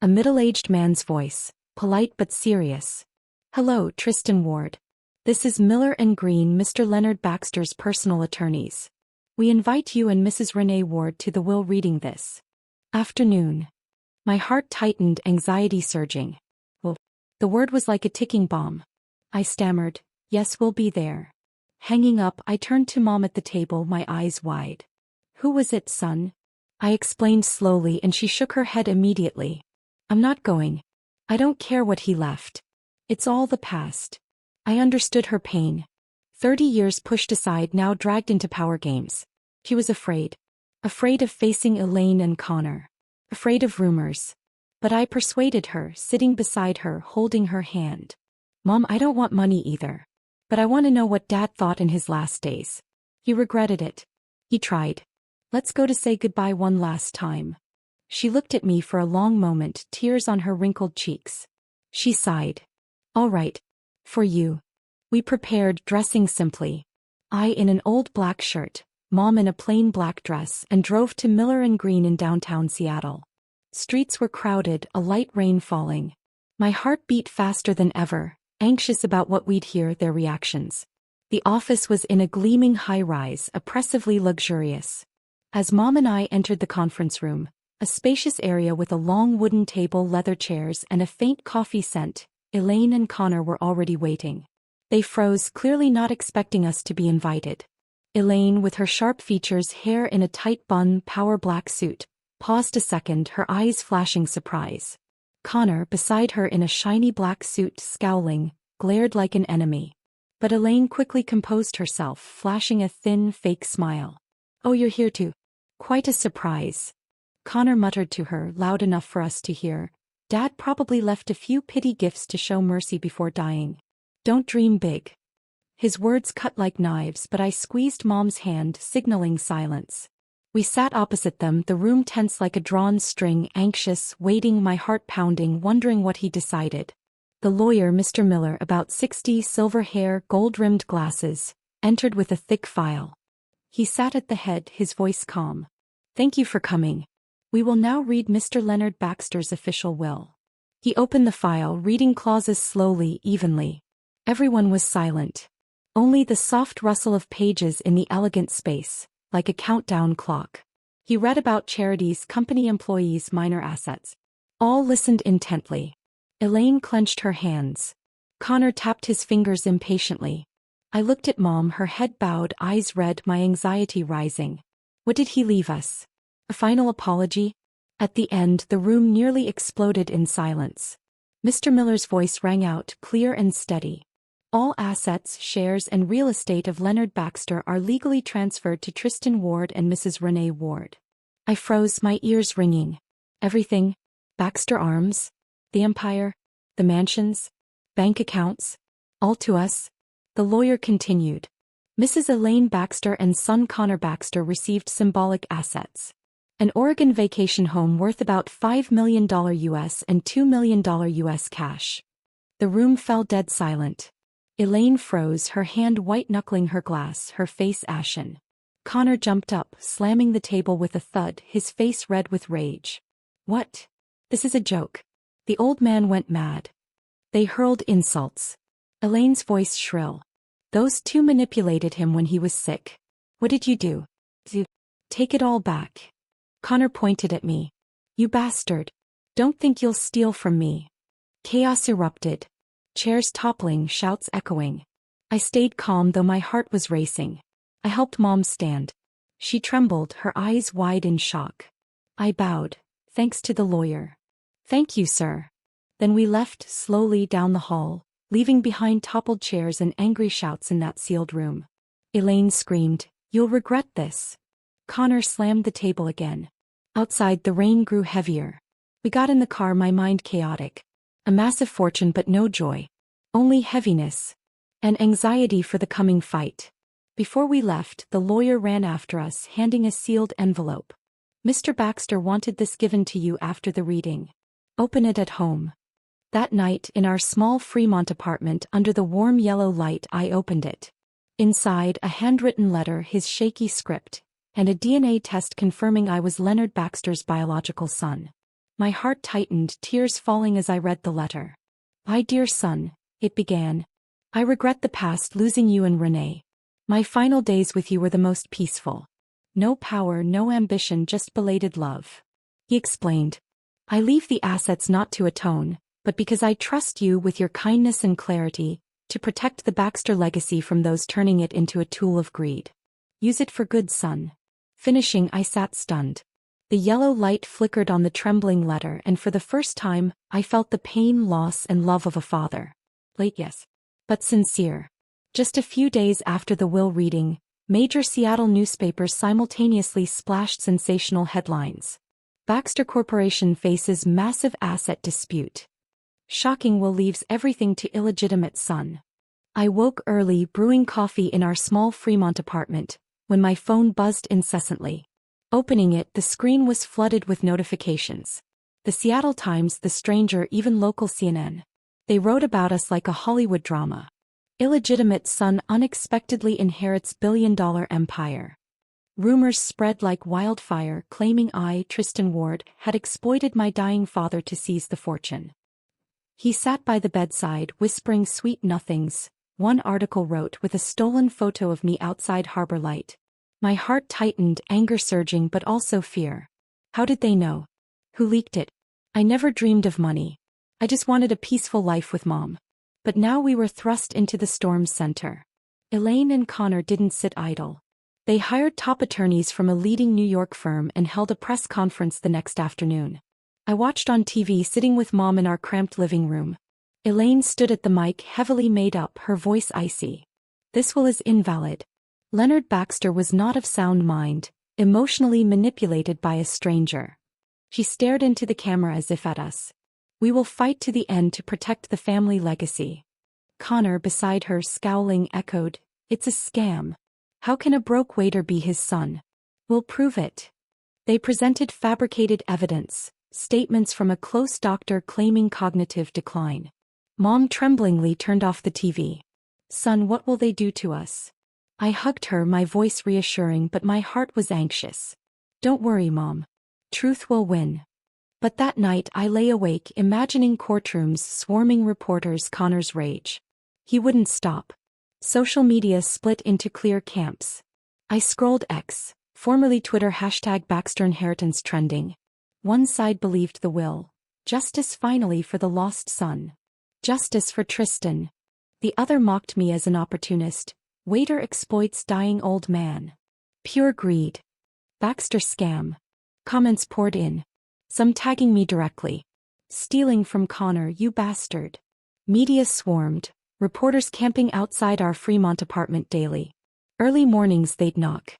A middle-aged man's voice, polite but serious. "Hello, Tristan Ward. This is Miller and Green, Mr. Leonard Baxter's personal attorneys. We invite you and Mrs. Renee Ward to the will reading this afternoon." My heart tightened, anxiety surging. "Well," the word was like a ticking bomb. I stammered, "Yes, we'll be there." Hanging up, I turned to Mom at the table, my eyes wide. "Who was it, son?" I explained slowly, and she shook her head immediately. "I'm not going. I don't care what he left. It's all the past." I understood her pain. 30 years pushed aside, now dragged into power games. She was afraid. Afraid of facing Elaine and Connor. Afraid of rumors. But I persuaded her, sitting beside her, holding her hand. Mom, I don't want money either. But I want to know what Dad thought in his last days. He regretted it. He tried. Let's go to say goodbye one last time. She looked at me for a long moment, tears on her wrinkled cheeks. She sighed. All right. For you. We prepared, dressing simply. I in an old black shirt, Mom in a plain black dress, and drove to Miller and Green in downtown Seattle. Streets were crowded, a light rain falling. My heart beat faster than ever, anxious about what we'd hear, their reactions. The office was in a gleaming high-rise, oppressively luxurious. As Mom and I entered the conference room, a spacious area with a long wooden table, leather chairs, and a faint coffee scent, Elaine and Connor were already waiting. They froze, clearly not expecting us to be invited. Elaine, with her sharp features, hair in a tight bun, power black suit, paused a second, her eyes flashing surprise. Connor, beside her in a shiny black suit, scowling, glared like an enemy. But Elaine quickly composed herself, flashing a thin, fake smile. Oh, you're here too. Quite a surprise. Connor muttered to her, loud enough for us to hear. Dad probably left a few pity gifts to show mercy before dying. Don't dream big. His words cut like knives, but I squeezed Mom's hand, signaling silence. We sat opposite them, the room tense like a drawn string, anxious, waiting, my heart pounding, wondering what he decided. The lawyer, Mr. Miller, about 60, silver hair, gold-rimmed glasses, entered with a thick file. He sat at the head, his voice calm. Thank you for coming. We will now read Mr. Leonard Baxter's official will. He opened the file, reading clauses slowly, evenly. Everyone was silent. Only the soft rustle of pages in the elegant space, like a countdown clock. He read about charities, company employees, minor assets. All listened intently. Elaine clenched her hands. Connor tapped his fingers impatiently. I looked at Mom, her head bowed, eyes red, my anxiety rising. What did he leave us? A final apology? At the end, the room nearly exploded in silence. Mr. Miller's voice rang out, clear and steady. All assets, shares, and real estate of Leonard Baxter are legally transferred to Tristan Ward and Mrs. Renee Ward. I froze, my ears ringing. Everything? Baxter Arms? The empire? The mansions? Bank accounts? All to us? The lawyer continued. Mrs. Elaine Baxter and son Connor Baxter received symbolic assets. An Oregon vacation home worth about $5 million US and $2 million US cash. The room fell dead silent. Elaine froze, her hand white-knuckling her glass, her face ashen. Connor jumped up, slamming the table with a thud, his face red with rage. What? This is a joke. The old man went mad. They hurled insults. Elaine's voice shrill. Those two manipulated him when he was sick. What did you do? Take it all back. Connor pointed at me. You bastard. Don't think you'll steal from me. Chaos erupted. Chairs toppling, shouts echoing. I stayed calm though my heart was racing. I helped Mom stand. She trembled, her eyes wide in shock. I bowed, thanks to the lawyer. Thank you, sir. Then we left slowly down the hall, leaving behind toppled chairs and angry shouts in that sealed room. Elaine screamed, You'll regret this. Connor slammed the table again. Outside, the rain grew heavier. We got in the car, my mind chaotic. A massive fortune but no joy. Only heaviness. And anxiety for the coming fight. Before we left, the lawyer ran after us, handing a sealed envelope. Mr. Baxter wanted this given to you after the reading. Open it at home. That night, in our small Fremont apartment under the warm yellow light, I opened it. Inside, a handwritten letter, his shaky script, and a DNA test confirming I was Leonard Baxter's biological son. My heart tightened, tears falling as I read the letter. My dear son, it began. I regret the past, losing you and Renee. My final days with you were the most peaceful. No power, no ambition, just belated love. He explained. I leave the assets not to atone, but because I trust you with your kindness and clarity, to protect the Baxter legacy from those turning it into a tool of greed. Use it for good, son. Finishing, I sat stunned. The yellow light flickered on the trembling letter, and for the first time, I felt the pain, loss, and love of a father. Late, yes. But sincere. Just a few days after the will reading, Major Seattle newspapers simultaneously splashed sensational headlines. Baxter Corporation faces massive asset dispute. Shocking will leaves everything to illegitimate son. I woke early brewing coffee in our small Fremont apartment, when my phone buzzed incessantly. Opening it, the screen was flooded with notifications. The Seattle Times, The Stranger, even local CNN. They wrote about us like a Hollywood drama. Illegitimate son unexpectedly inherits billion-dollar empire. Rumors spread like wildfire claiming I, Tristan Ward, had exploited my dying father to seize the fortune. He sat by the bedside whispering sweet nothings, one article wrote, with a stolen photo of me outside Harbor Light. My heart tightened, anger surging but also fear. How did they know? Who leaked it? I never dreamed of money. I just wanted a peaceful life with Mom. But now we were thrust into the storm's center. Elaine and Connor didn't sit idle. They hired top attorneys from a leading New York firm and held a press conference the next afternoon. I watched on TV sitting with Mom in our cramped living room. Elaine stood at the mic, heavily made up, her voice icy. This will is invalid. Leonard Baxter was not of sound mind, emotionally manipulated by a stranger. She stared into the camera as if at us. We will fight to the end to protect the family legacy. Connor, beside her, scowling, echoed, it's a scam. How can a broke waiter be his son? We'll prove it. They presented fabricated evidence, statements from a close doctor claiming cognitive decline. Mom tremblingly turned off the TV. Son, what will they do to us? I hugged her, my voice reassuring, but my heart was anxious. Don't worry, Mom. Truth will win. But that night I lay awake imagining courtrooms swarming reporters, Connor's rage. He wouldn't stop. Social media split into clear camps. I scrolled X, formerly Twitter, #BaxterInheritance trending. One side believed the will. Justice finally for the lost son. Justice for Tristan. The other mocked me as an opportunist. Waiter exploits dying old man. Pure greed. Baxter scam. Comments poured in. Some tagging me directly. Stealing from Connor, you bastard. Media swarmed. Reporters camping outside our Fremont apartment daily. Early mornings they'd knock.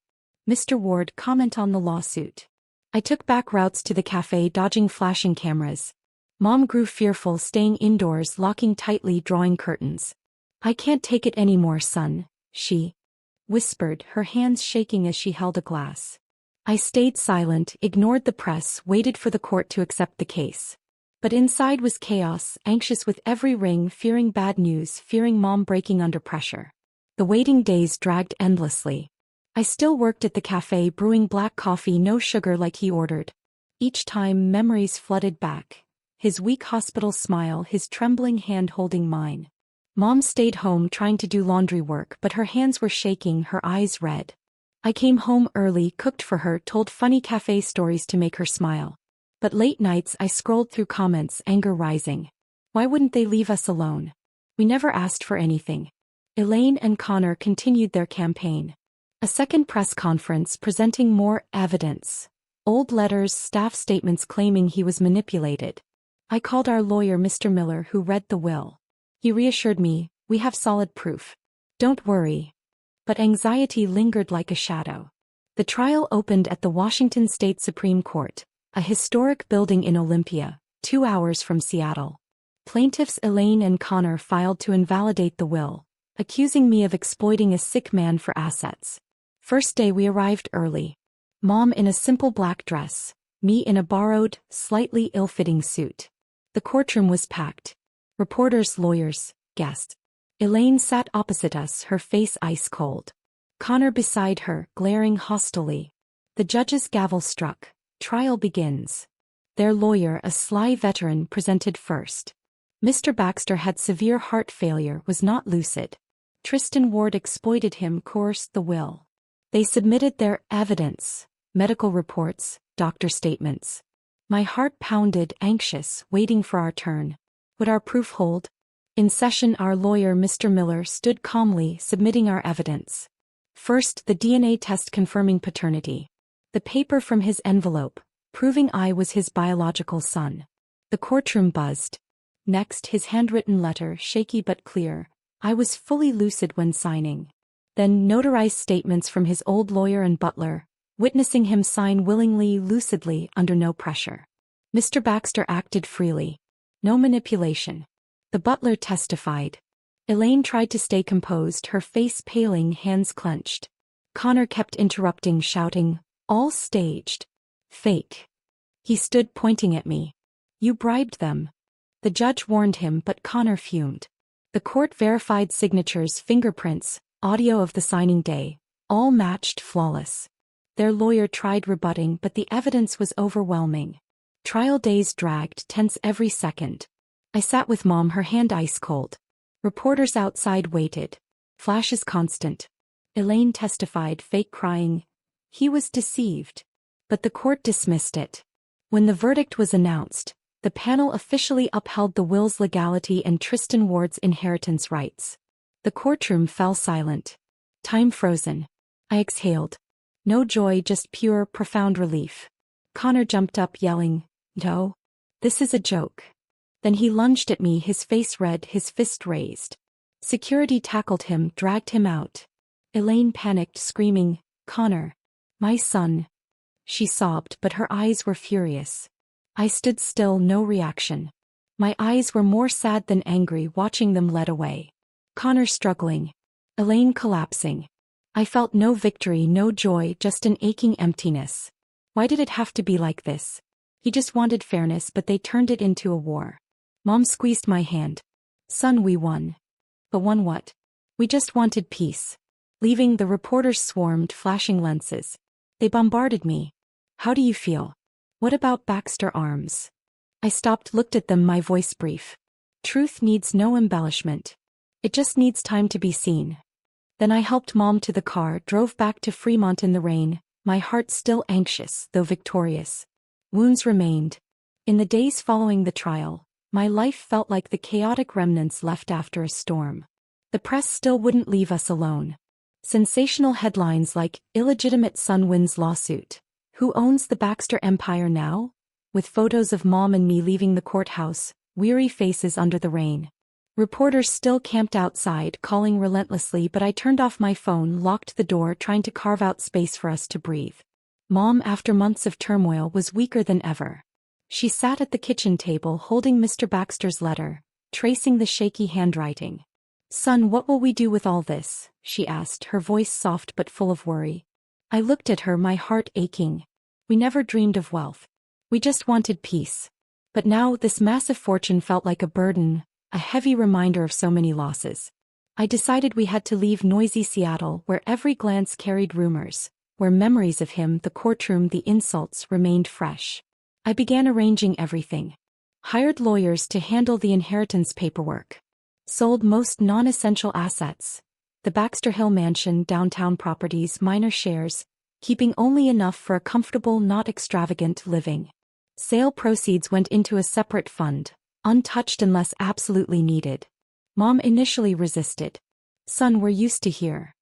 Mr. Ward, comment on the lawsuit. I took back routes to the cafe, dodging flashing cameras. Mom grew fearful, staying indoors, locking tightly, drawing curtains. I can't take it anymore, son, she whispered, her hands shaking as she held a glass. I stayed silent, ignored the press, waited for the court to accept the case. But inside was chaos, anxious with every ring, fearing bad news, fearing Mom breaking under pressure. The waiting days dragged endlessly. I still worked at the cafe, brewing black coffee, no sugar like he ordered. Each time memories flooded back. His weak hospital smile, his trembling hand holding mine. Mom stayed home trying to do laundry work, but her hands were shaking, her eyes red. I came home early, cooked for her, told funny cafe stories to make her smile. But late nights I scrolled through comments, anger rising. Why wouldn't they leave us alone? We never asked for anything. Elaine and Connor continued their campaign. A second press conference presenting more evidence. Old letters, staff statements claiming he was manipulated. I called our lawyer, Mr. Miller, who read the will. He reassured me, we have solid proof. Don't worry. But anxiety lingered like a shadow. The trial opened at the Washington State Supreme Court, a historic building in Olympia, 2 hours from Seattle. Plaintiffs Elaine and Connor filed to invalidate the will, accusing me of exploiting a sick man for assets. First day we arrived early. Mom in a simple black dress, me in a borrowed, slightly ill-fitting suit. The courtroom was packed. Reporters, lawyers, guests. Elaine sat opposite us, her face ice cold. Connor beside her, glaring hostilely. The judge's gavel struck. Trial begins. Their lawyer, a sly veteran, presented first. Mr. Baxter had severe heart failure, was not lucid. Tristan Ward exploited him, coerced the will. They submitted their evidence, medical reports, doctor statements. My heart pounded, anxious, waiting for our turn. Would our proof hold? In session, our lawyer, Mr. Miller, stood calmly, submitting our evidence. First, the DNA test confirming paternity. The paper from his envelope, proving I was his biological son. The courtroom buzzed. Next, his handwritten letter, shaky but clear. I was fully lucid when signing. Then notarized statements from his old lawyer and butler, witnessing him sign willingly, lucidly, under no pressure. Mr. Baxter acted freely. No manipulation. The butler testified. Elaine tried to stay composed, her face paling, hands clenched. Connor kept interrupting, shouting, "All staged. Fake." He stood pointing at me. "You bribed them." The judge warned him, but Connor fumed. The court verified signatures, fingerprints, audio of the signing day, all matched, flawless. Their lawyer tried rebutting, but the evidence was overwhelming. Trial days dragged, tense every second. I sat with Mom, her hand ice cold. Reporters outside waited. Flashes constant. Elaine testified, fake crying. He was deceived. But the court dismissed it. When the verdict was announced, the panel officially upheld the will's legality and Tristan Ward's inheritance rights. The courtroom fell silent. Time frozen. I exhaled. No joy, just pure, profound relief. Connor jumped up, yelling, "No. This is a joke." Then he lunged at me, his face red, his fist raised. Security tackled him, dragged him out. Elaine panicked, screaming, "Connor. My son." She sobbed, but her eyes were furious. I stood still, no reaction. My eyes were more sad than angry, watching them led away. Connor struggling. Elaine collapsing. I felt no victory, no joy, just an aching emptiness. Why did it have to be like this? He just wanted fairness, but they turned it into a war. Mom squeezed my hand. "Son, we won." But won what? "We just wanted peace." Leaving, the reporters swarmed, flashing lenses. They bombarded me. "How do you feel? What about Baxter Arms?" I stopped, looked at them, my voice brief. "Truth needs no embellishment. It just needs time to be seen." Then I helped Mom to the car, drove back to Fremont in the rain, my heart still anxious, though victorious. Wounds remained. In the days following the trial, my life felt like the chaotic remnants left after a storm. The press still wouldn't leave us alone. Sensational headlines like, "Illegitimate son wins lawsuit. Who owns the Baxter empire now?" With photos of Mom and me leaving the courthouse, weary faces under the rain. Reporters still camped outside, calling relentlessly, but I turned off my phone, locked the door, trying to carve out space for us to breathe. Mom, after months of turmoil, was weaker than ever. She sat at the kitchen table, holding Mr. Baxter's letter, tracing the shaky handwriting. "Son, what will we do with all this?" she asked, her voice soft but full of worry. I looked at her, my heart aching. We never dreamed of wealth. We just wanted peace. But now this massive fortune felt like a burden, a heavy reminder of so many losses. I decided we had to leave noisy Seattle, where every glance carried rumors, where memories of him, the courtroom, the insults, remained fresh. I began arranging everything. Hired lawyers to handle the inheritance paperwork. Sold most non-essential assets. The Baxter Hill mansion, downtown properties, minor shares, keeping only enough for a comfortable, not extravagant living. Sale proceeds went into a separate fund, untouched unless absolutely needed. Mom initially resisted. "Son, we're used to here."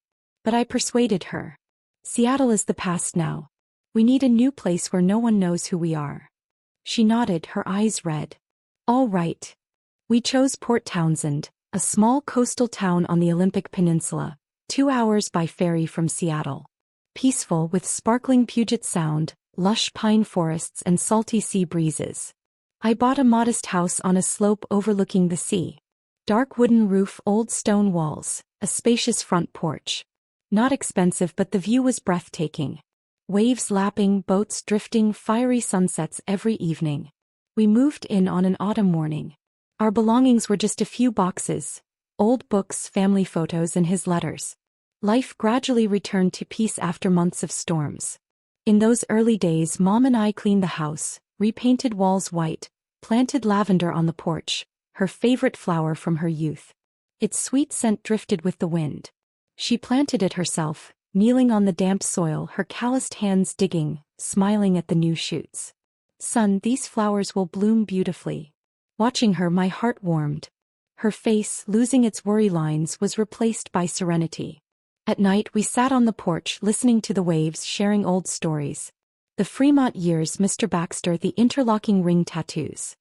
But I persuaded her. "Seattle is the past now. We need a new place where no one knows who we are." She nodded, her eyes red. "All right." We chose Port Townsend, a small coastal town on the Olympic Peninsula, 2 hours by ferry from Seattle. Peaceful, with sparkling Puget Sound, lush pine forests and salty sea breezes. I bought a modest house on a slope overlooking the sea. Dark wooden roof, old stone walls, a spacious front porch. Not expensive, but the view was breathtaking. Waves lapping, boats drifting, fiery sunsets every evening. We moved in on an autumn morning. Our belongings were just a few boxes, old books, family photos, and his letters. Life gradually returned to peace after months of storms. In those early days, Mom and I cleaned the house, repainted walls white, planted lavender on the porch, her favorite flower from her youth. Its sweet scent drifted with the wind. She planted it herself, kneeling on the damp soil, her calloused hands digging, smiling at the new shoots. "Son, these flowers will bloom beautifully." Watching her, my heart warmed. Her face, losing its worry lines, was replaced by serenity. At night, we sat on the porch, listening to the waves, sharing old stories. The Fremont years, Mr. Baxter, the interlocking ring tattoos.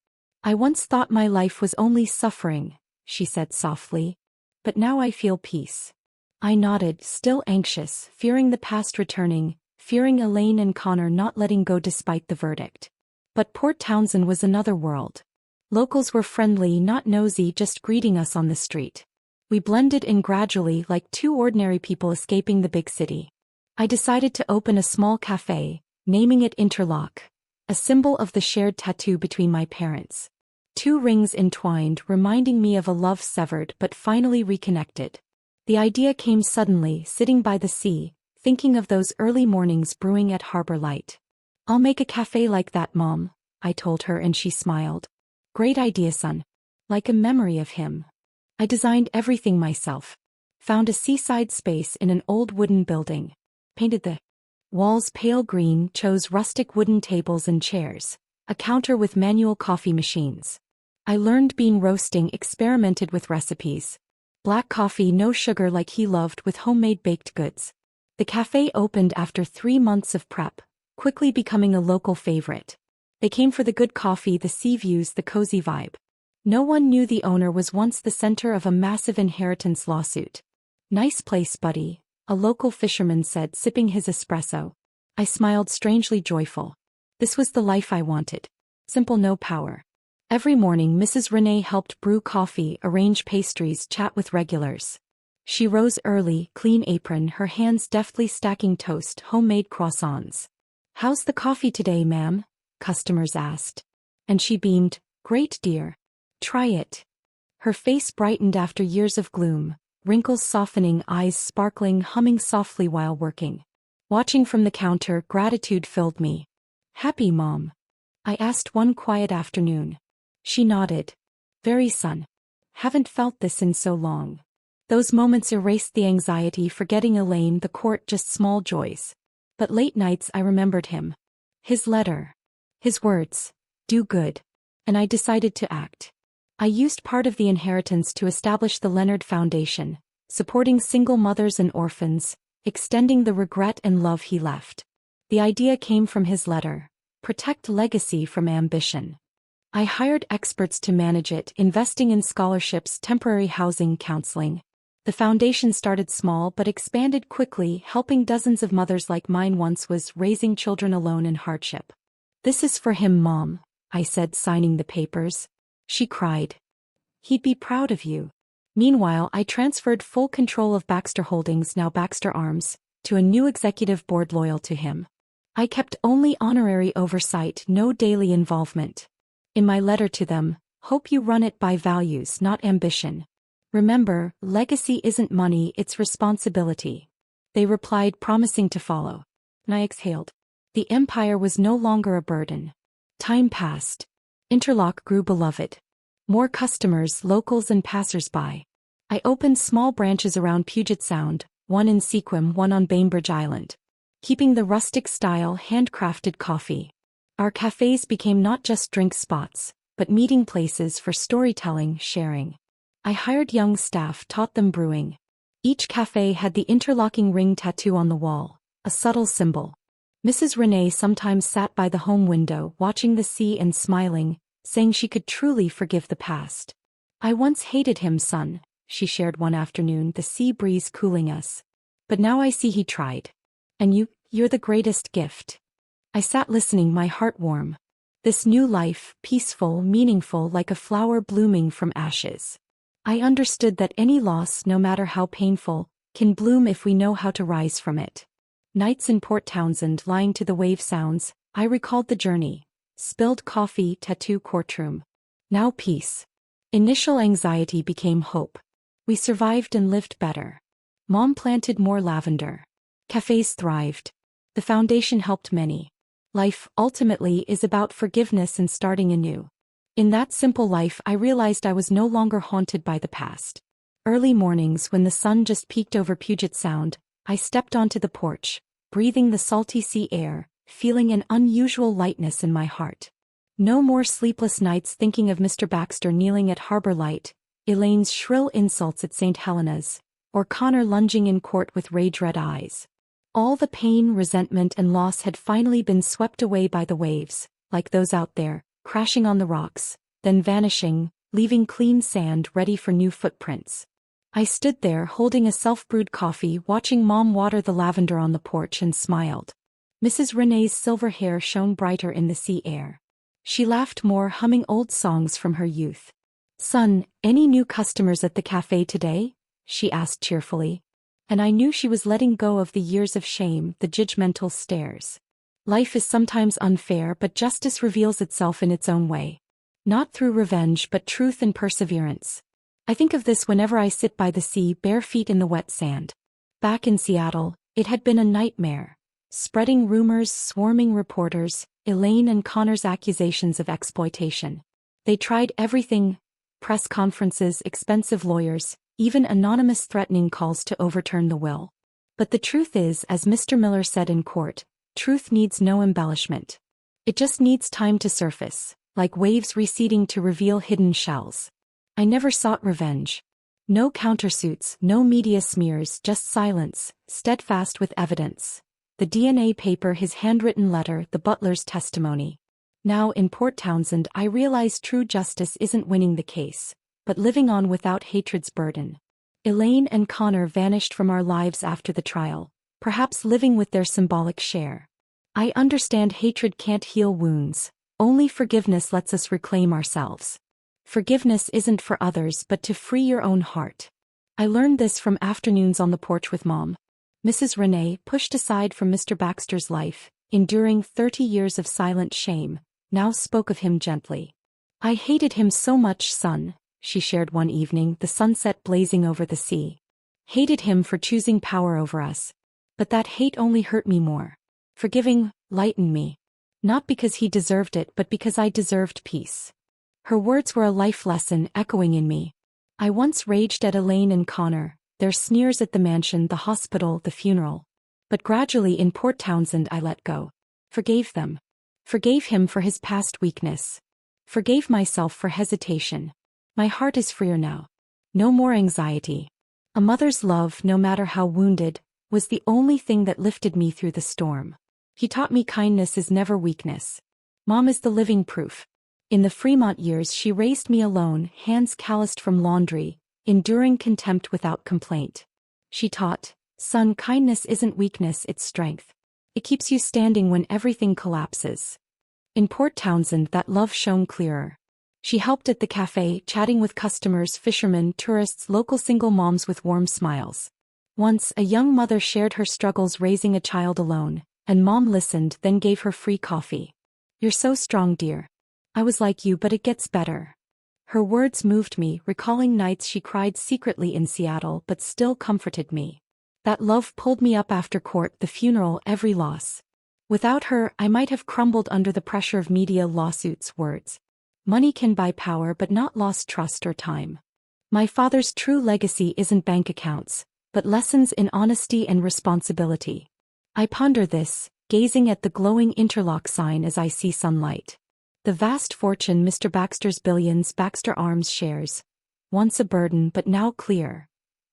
"I once thought my life was only suffering," she said softly. "But now I feel peace." I nodded, still anxious, fearing the past returning, fearing Elaine and Connor not letting go despite the verdict. But Port Townsend was another world. Locals were friendly, not nosy, just greeting us on the street. We blended in gradually like two ordinary people escaping the big city. I decided to open a small cafe, naming it Interlock, a symbol of the shared tattoo between my parents. Two rings entwined, reminding me of a love severed but finally reconnected. The idea came suddenly, sitting by the sea, thinking of those early mornings brewing at Harbor Light. "I'll make a cafe like that, Mom," I told her, and she smiled. "Great idea, son." Like a memory of him. I designed everything myself. Found a seaside space in an old wooden building. Painted the walls pale green, chose rustic wooden tables and chairs, a counter with manual coffee machines. I learned bean roasting, experimented with recipes. Black coffee, no sugar like he loved, with homemade baked goods. The cafe opened after 3 months of prep, quickly becoming a local favorite. They came for the good coffee, the sea views, the cozy vibe. No one knew the owner was once the center of a massive inheritance lawsuit. "Nice place, buddy," a local fisherman said, sipping his espresso. I smiled, strangely joyful. This was the life I wanted. Simple, no power. Every morning Mrs. Renee helped brew coffee, arrange pastries, chat with regulars. She rose early, clean apron, her hands deftly stacking toast, homemade croissants. "How's the coffee today, ma'am?" customers asked. And she beamed, "Great, dear. Try it." Her face brightened after years of gloom, wrinkles softening, eyes sparkling, humming softly while working. Watching from the counter, gratitude filled me. "Happy, Mom?" I asked one quiet afternoon. She nodded. "Very, son. Haven't felt this in so long." Those moments erased the anxiety, forgetting Elaine, the court, just small joys. But late nights I remembered him. His letter. His words. "Do good." And I decided to act. I used part of the inheritance to establish the Leonard Foundation, supporting single mothers and orphans, extending the regret and love he left. The idea came from his letter. Protect legacy from ambition. I hired experts to manage it, investing in scholarships, temporary housing, counseling. The foundation started small but expanded quickly, helping dozens of mothers like mine once was, raising children alone in hardship. "This is for him, Mom," I said, signing the papers. She cried. "He'd be proud of you." Meanwhile, I transferred full control of Baxter Holdings, now Baxter Arms, to a new executive board loyal to him. I kept only honorary oversight, no daily involvement. In my letter to them, "Hope you run it by values, not ambition. Remember, legacy isn't money, it's responsibility." They replied, promising to follow. And I exhaled. The empire was no longer a burden. Time passed. Interlock grew beloved. More customers, locals and passers-by. I opened small branches around Puget Sound, one in Sequim, one on Bainbridge Island. Keeping the rustic style, handcrafted coffee. Our cafes became not just drink spots, but meeting places for storytelling, sharing. I hired young staff, taught them brewing. Each cafe had the interlocking ring tattoo on the wall, a subtle symbol. Mrs. Renee sometimes sat by the home window, watching the sea and smiling, saying she could truly forgive the past. "I once hated him, son," she shared one afternoon, the sea breeze cooling us. "But now I see he tried. And you're the greatest gift." I sat listening, my heart warm. This new life, peaceful, meaningful, like a flower blooming from ashes. I understood that any loss, no matter how painful, can bloom if we know how to rise from it. Nights in Port Townsend, lying to the wave sounds, I recalled the journey. Spilled coffee, tattoo, courtroom. Now peace. Initial anxiety became hope. We survived and lived better. Mom planted more lavender. Cafes thrived. The foundation helped many. Life, ultimately, is about forgiveness and starting anew. In that simple life, I realized I was no longer haunted by the past. Early mornings, when the sun just peeked over Puget Sound, I stepped onto the porch, breathing the salty sea air, feeling an unusual lightness in my heart. No more sleepless nights thinking of Mr. Baxter kneeling at Harbor Light, Elaine's shrill insults at St. Helena's, or Connor lunging in court with rage-red eyes. All the pain, resentment, and loss had finally been swept away by the waves, like those out there, crashing on the rocks, then vanishing, leaving clean sand ready for new footprints. I stood there holding a self-brewed coffee, watching Mom water the lavender on the porch, and smiled. Mrs. Renee's silver hair shone brighter in the sea air. She laughed more, humming old songs from her youth. "Son, any new customers at the cafe today?" she asked cheerfully. And I knew she was letting go of the years of shame, the judgmental stares. Life is sometimes unfair, but justice reveals itself in its own way. Not through revenge, but truth and perseverance. I think of this whenever I sit by the sea, bare feet in the wet sand. Back in Seattle, it had been a nightmare. Spreading rumors, swarming reporters, Elaine and Connor's accusations of exploitation. They tried everything: press conferences, expensive lawyers, even anonymous threatening calls to overturn the will. But the truth is, as Mr. Miller said in court, truth needs no embellishment. It just needs time to surface, like waves receding to reveal hidden shells. I never sought revenge. No countersuits, no media smears, just silence, steadfast with evidence. The DNA paper, his handwritten letter, the butler's testimony. Now in Port Townsend, I realize true justice isn't winning the case, but living on without hatred's burden. Elaine and Connor vanished from our lives after the trial, perhaps living with their symbolic share. I understand hatred can't heal wounds, only forgiveness lets us reclaim ourselves. Forgiveness isn't for others but to free your own heart. I learned this from afternoons on the porch with Mom. Mrs. Renee, pushed aside from Mr. Baxter's life, enduring 30 years of silent shame, now spoke of him gently. "I hated him so much, son," she shared one evening, the sunset blazing over the sea. "Hated him for choosing power over us. But that hate only hurt me more. Forgiving lightened me. Not because he deserved it, but because I deserved peace." Her words were a life lesson echoing in me. I once raged at Elaine and Connor, their sneers at the mansion, the hospital, the funeral. But gradually in Port Townsend I let go. Forgave them. Forgave him for his past weakness. Forgave myself for hesitation. My heart is freer now. No more anxiety. A mother's love, no matter how wounded, was the only thing that lifted me through the storm. He taught me kindness is never weakness. Mom is the living proof. In the Fremont years she raised me alone, hands calloused from laundry, enduring contempt without complaint. She taught, "Son, kindness isn't weakness, it's strength. It keeps you standing when everything collapses." In Port Townsend that love shone clearer. She helped at the cafe, chatting with customers, fishermen, tourists, local single moms with warm smiles. Once a young mother shared her struggles raising a child alone, and Mom listened, then gave her free coffee. "You're so strong, dear. I was like you, but it gets better." Her words moved me, recalling nights she cried secretly in Seattle but still comforted me. That love pulled me up after court, the funeral, every loss. Without her, I might have crumbled under the pressure of media, lawsuits, words. Money can buy power but not lost trust or time. My father's true legacy isn't bank accounts, but lessons in honesty and responsibility. I ponder this, gazing at the glowing interlock sign as I see sunlight. The vast fortune Mr. Baxter's billions, Baxter Arms shares. Once a burden but now clear.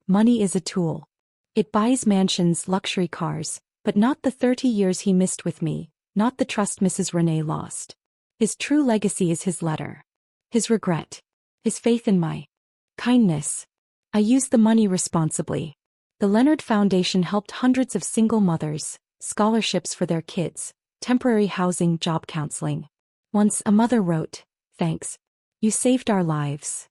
Money is a tool. It buys mansions, luxury cars, but not the 30 years he missed with me, not the trust Mrs. Renee lost. His true legacy is his letter. His regret. His faith in my kindness. I used the money responsibly. The Leonard Foundation helped hundreds of single mothers, scholarships for their kids, temporary housing, job counseling. Once a mother wrote, "Thanks. You saved our lives."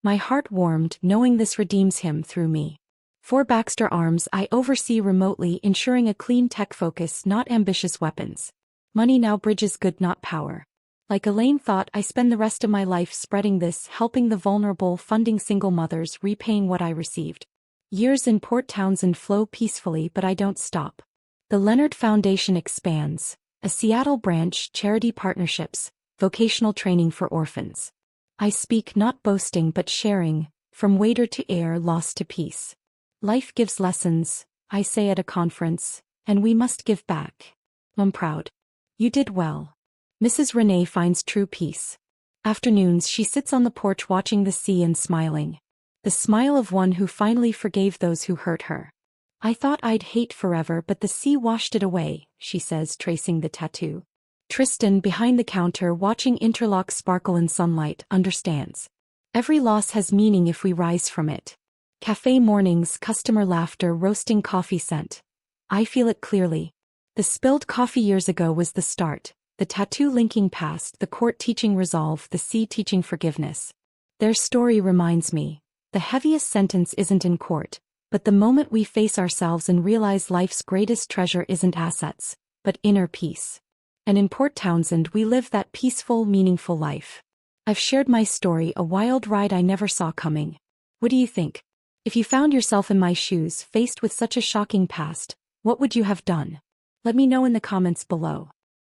My heart warmed, knowing this redeems him through me. For Baxter Arms, I oversee remotely, ensuring a clean tech focus, not ambitious weapons. Money now bridges good, not power. Like Elaine thought, I spend the rest of my life spreading this, helping the vulnerable, funding single mothers, repaying what I received. Years in Port Townsend flow peacefully, but I don't stop. The Leonard Foundation expands. A Seattle branch, charity partnerships, vocational training for orphans. I speak not boasting but sharing, from waiter to heir, loss to peace. Life gives lessons, I say at a conference, and we must give back. I'm proud. You did well. Mrs. Renee finds true peace. Afternoons she sits on the porch watching the sea and smiling. The smile of one who finally forgave those who hurt her. "I thought I'd hate forever, but the sea washed it away," she says, tracing the tattoo. Tristan, behind the counter watching interlocks sparkle in sunlight, understands. Every loss has meaning if we rise from it. Cafe mornings, customer laughter, roasting coffee scent. I feel it clearly. The spilled coffee years ago was the start, the tattoo linking past, the court teaching resolve, the sea teaching forgiveness. Their story reminds me, the heaviest sentence isn't in court, but the moment we face ourselves and realize life's greatest treasure isn't assets, but inner peace. And in Port Townsend we live that peaceful, meaningful life. I've shared my story, a wild ride I never saw coming. What do you think? If you found yourself in my shoes, faced with such a shocking past, what would you have done? Let me know in the comments below.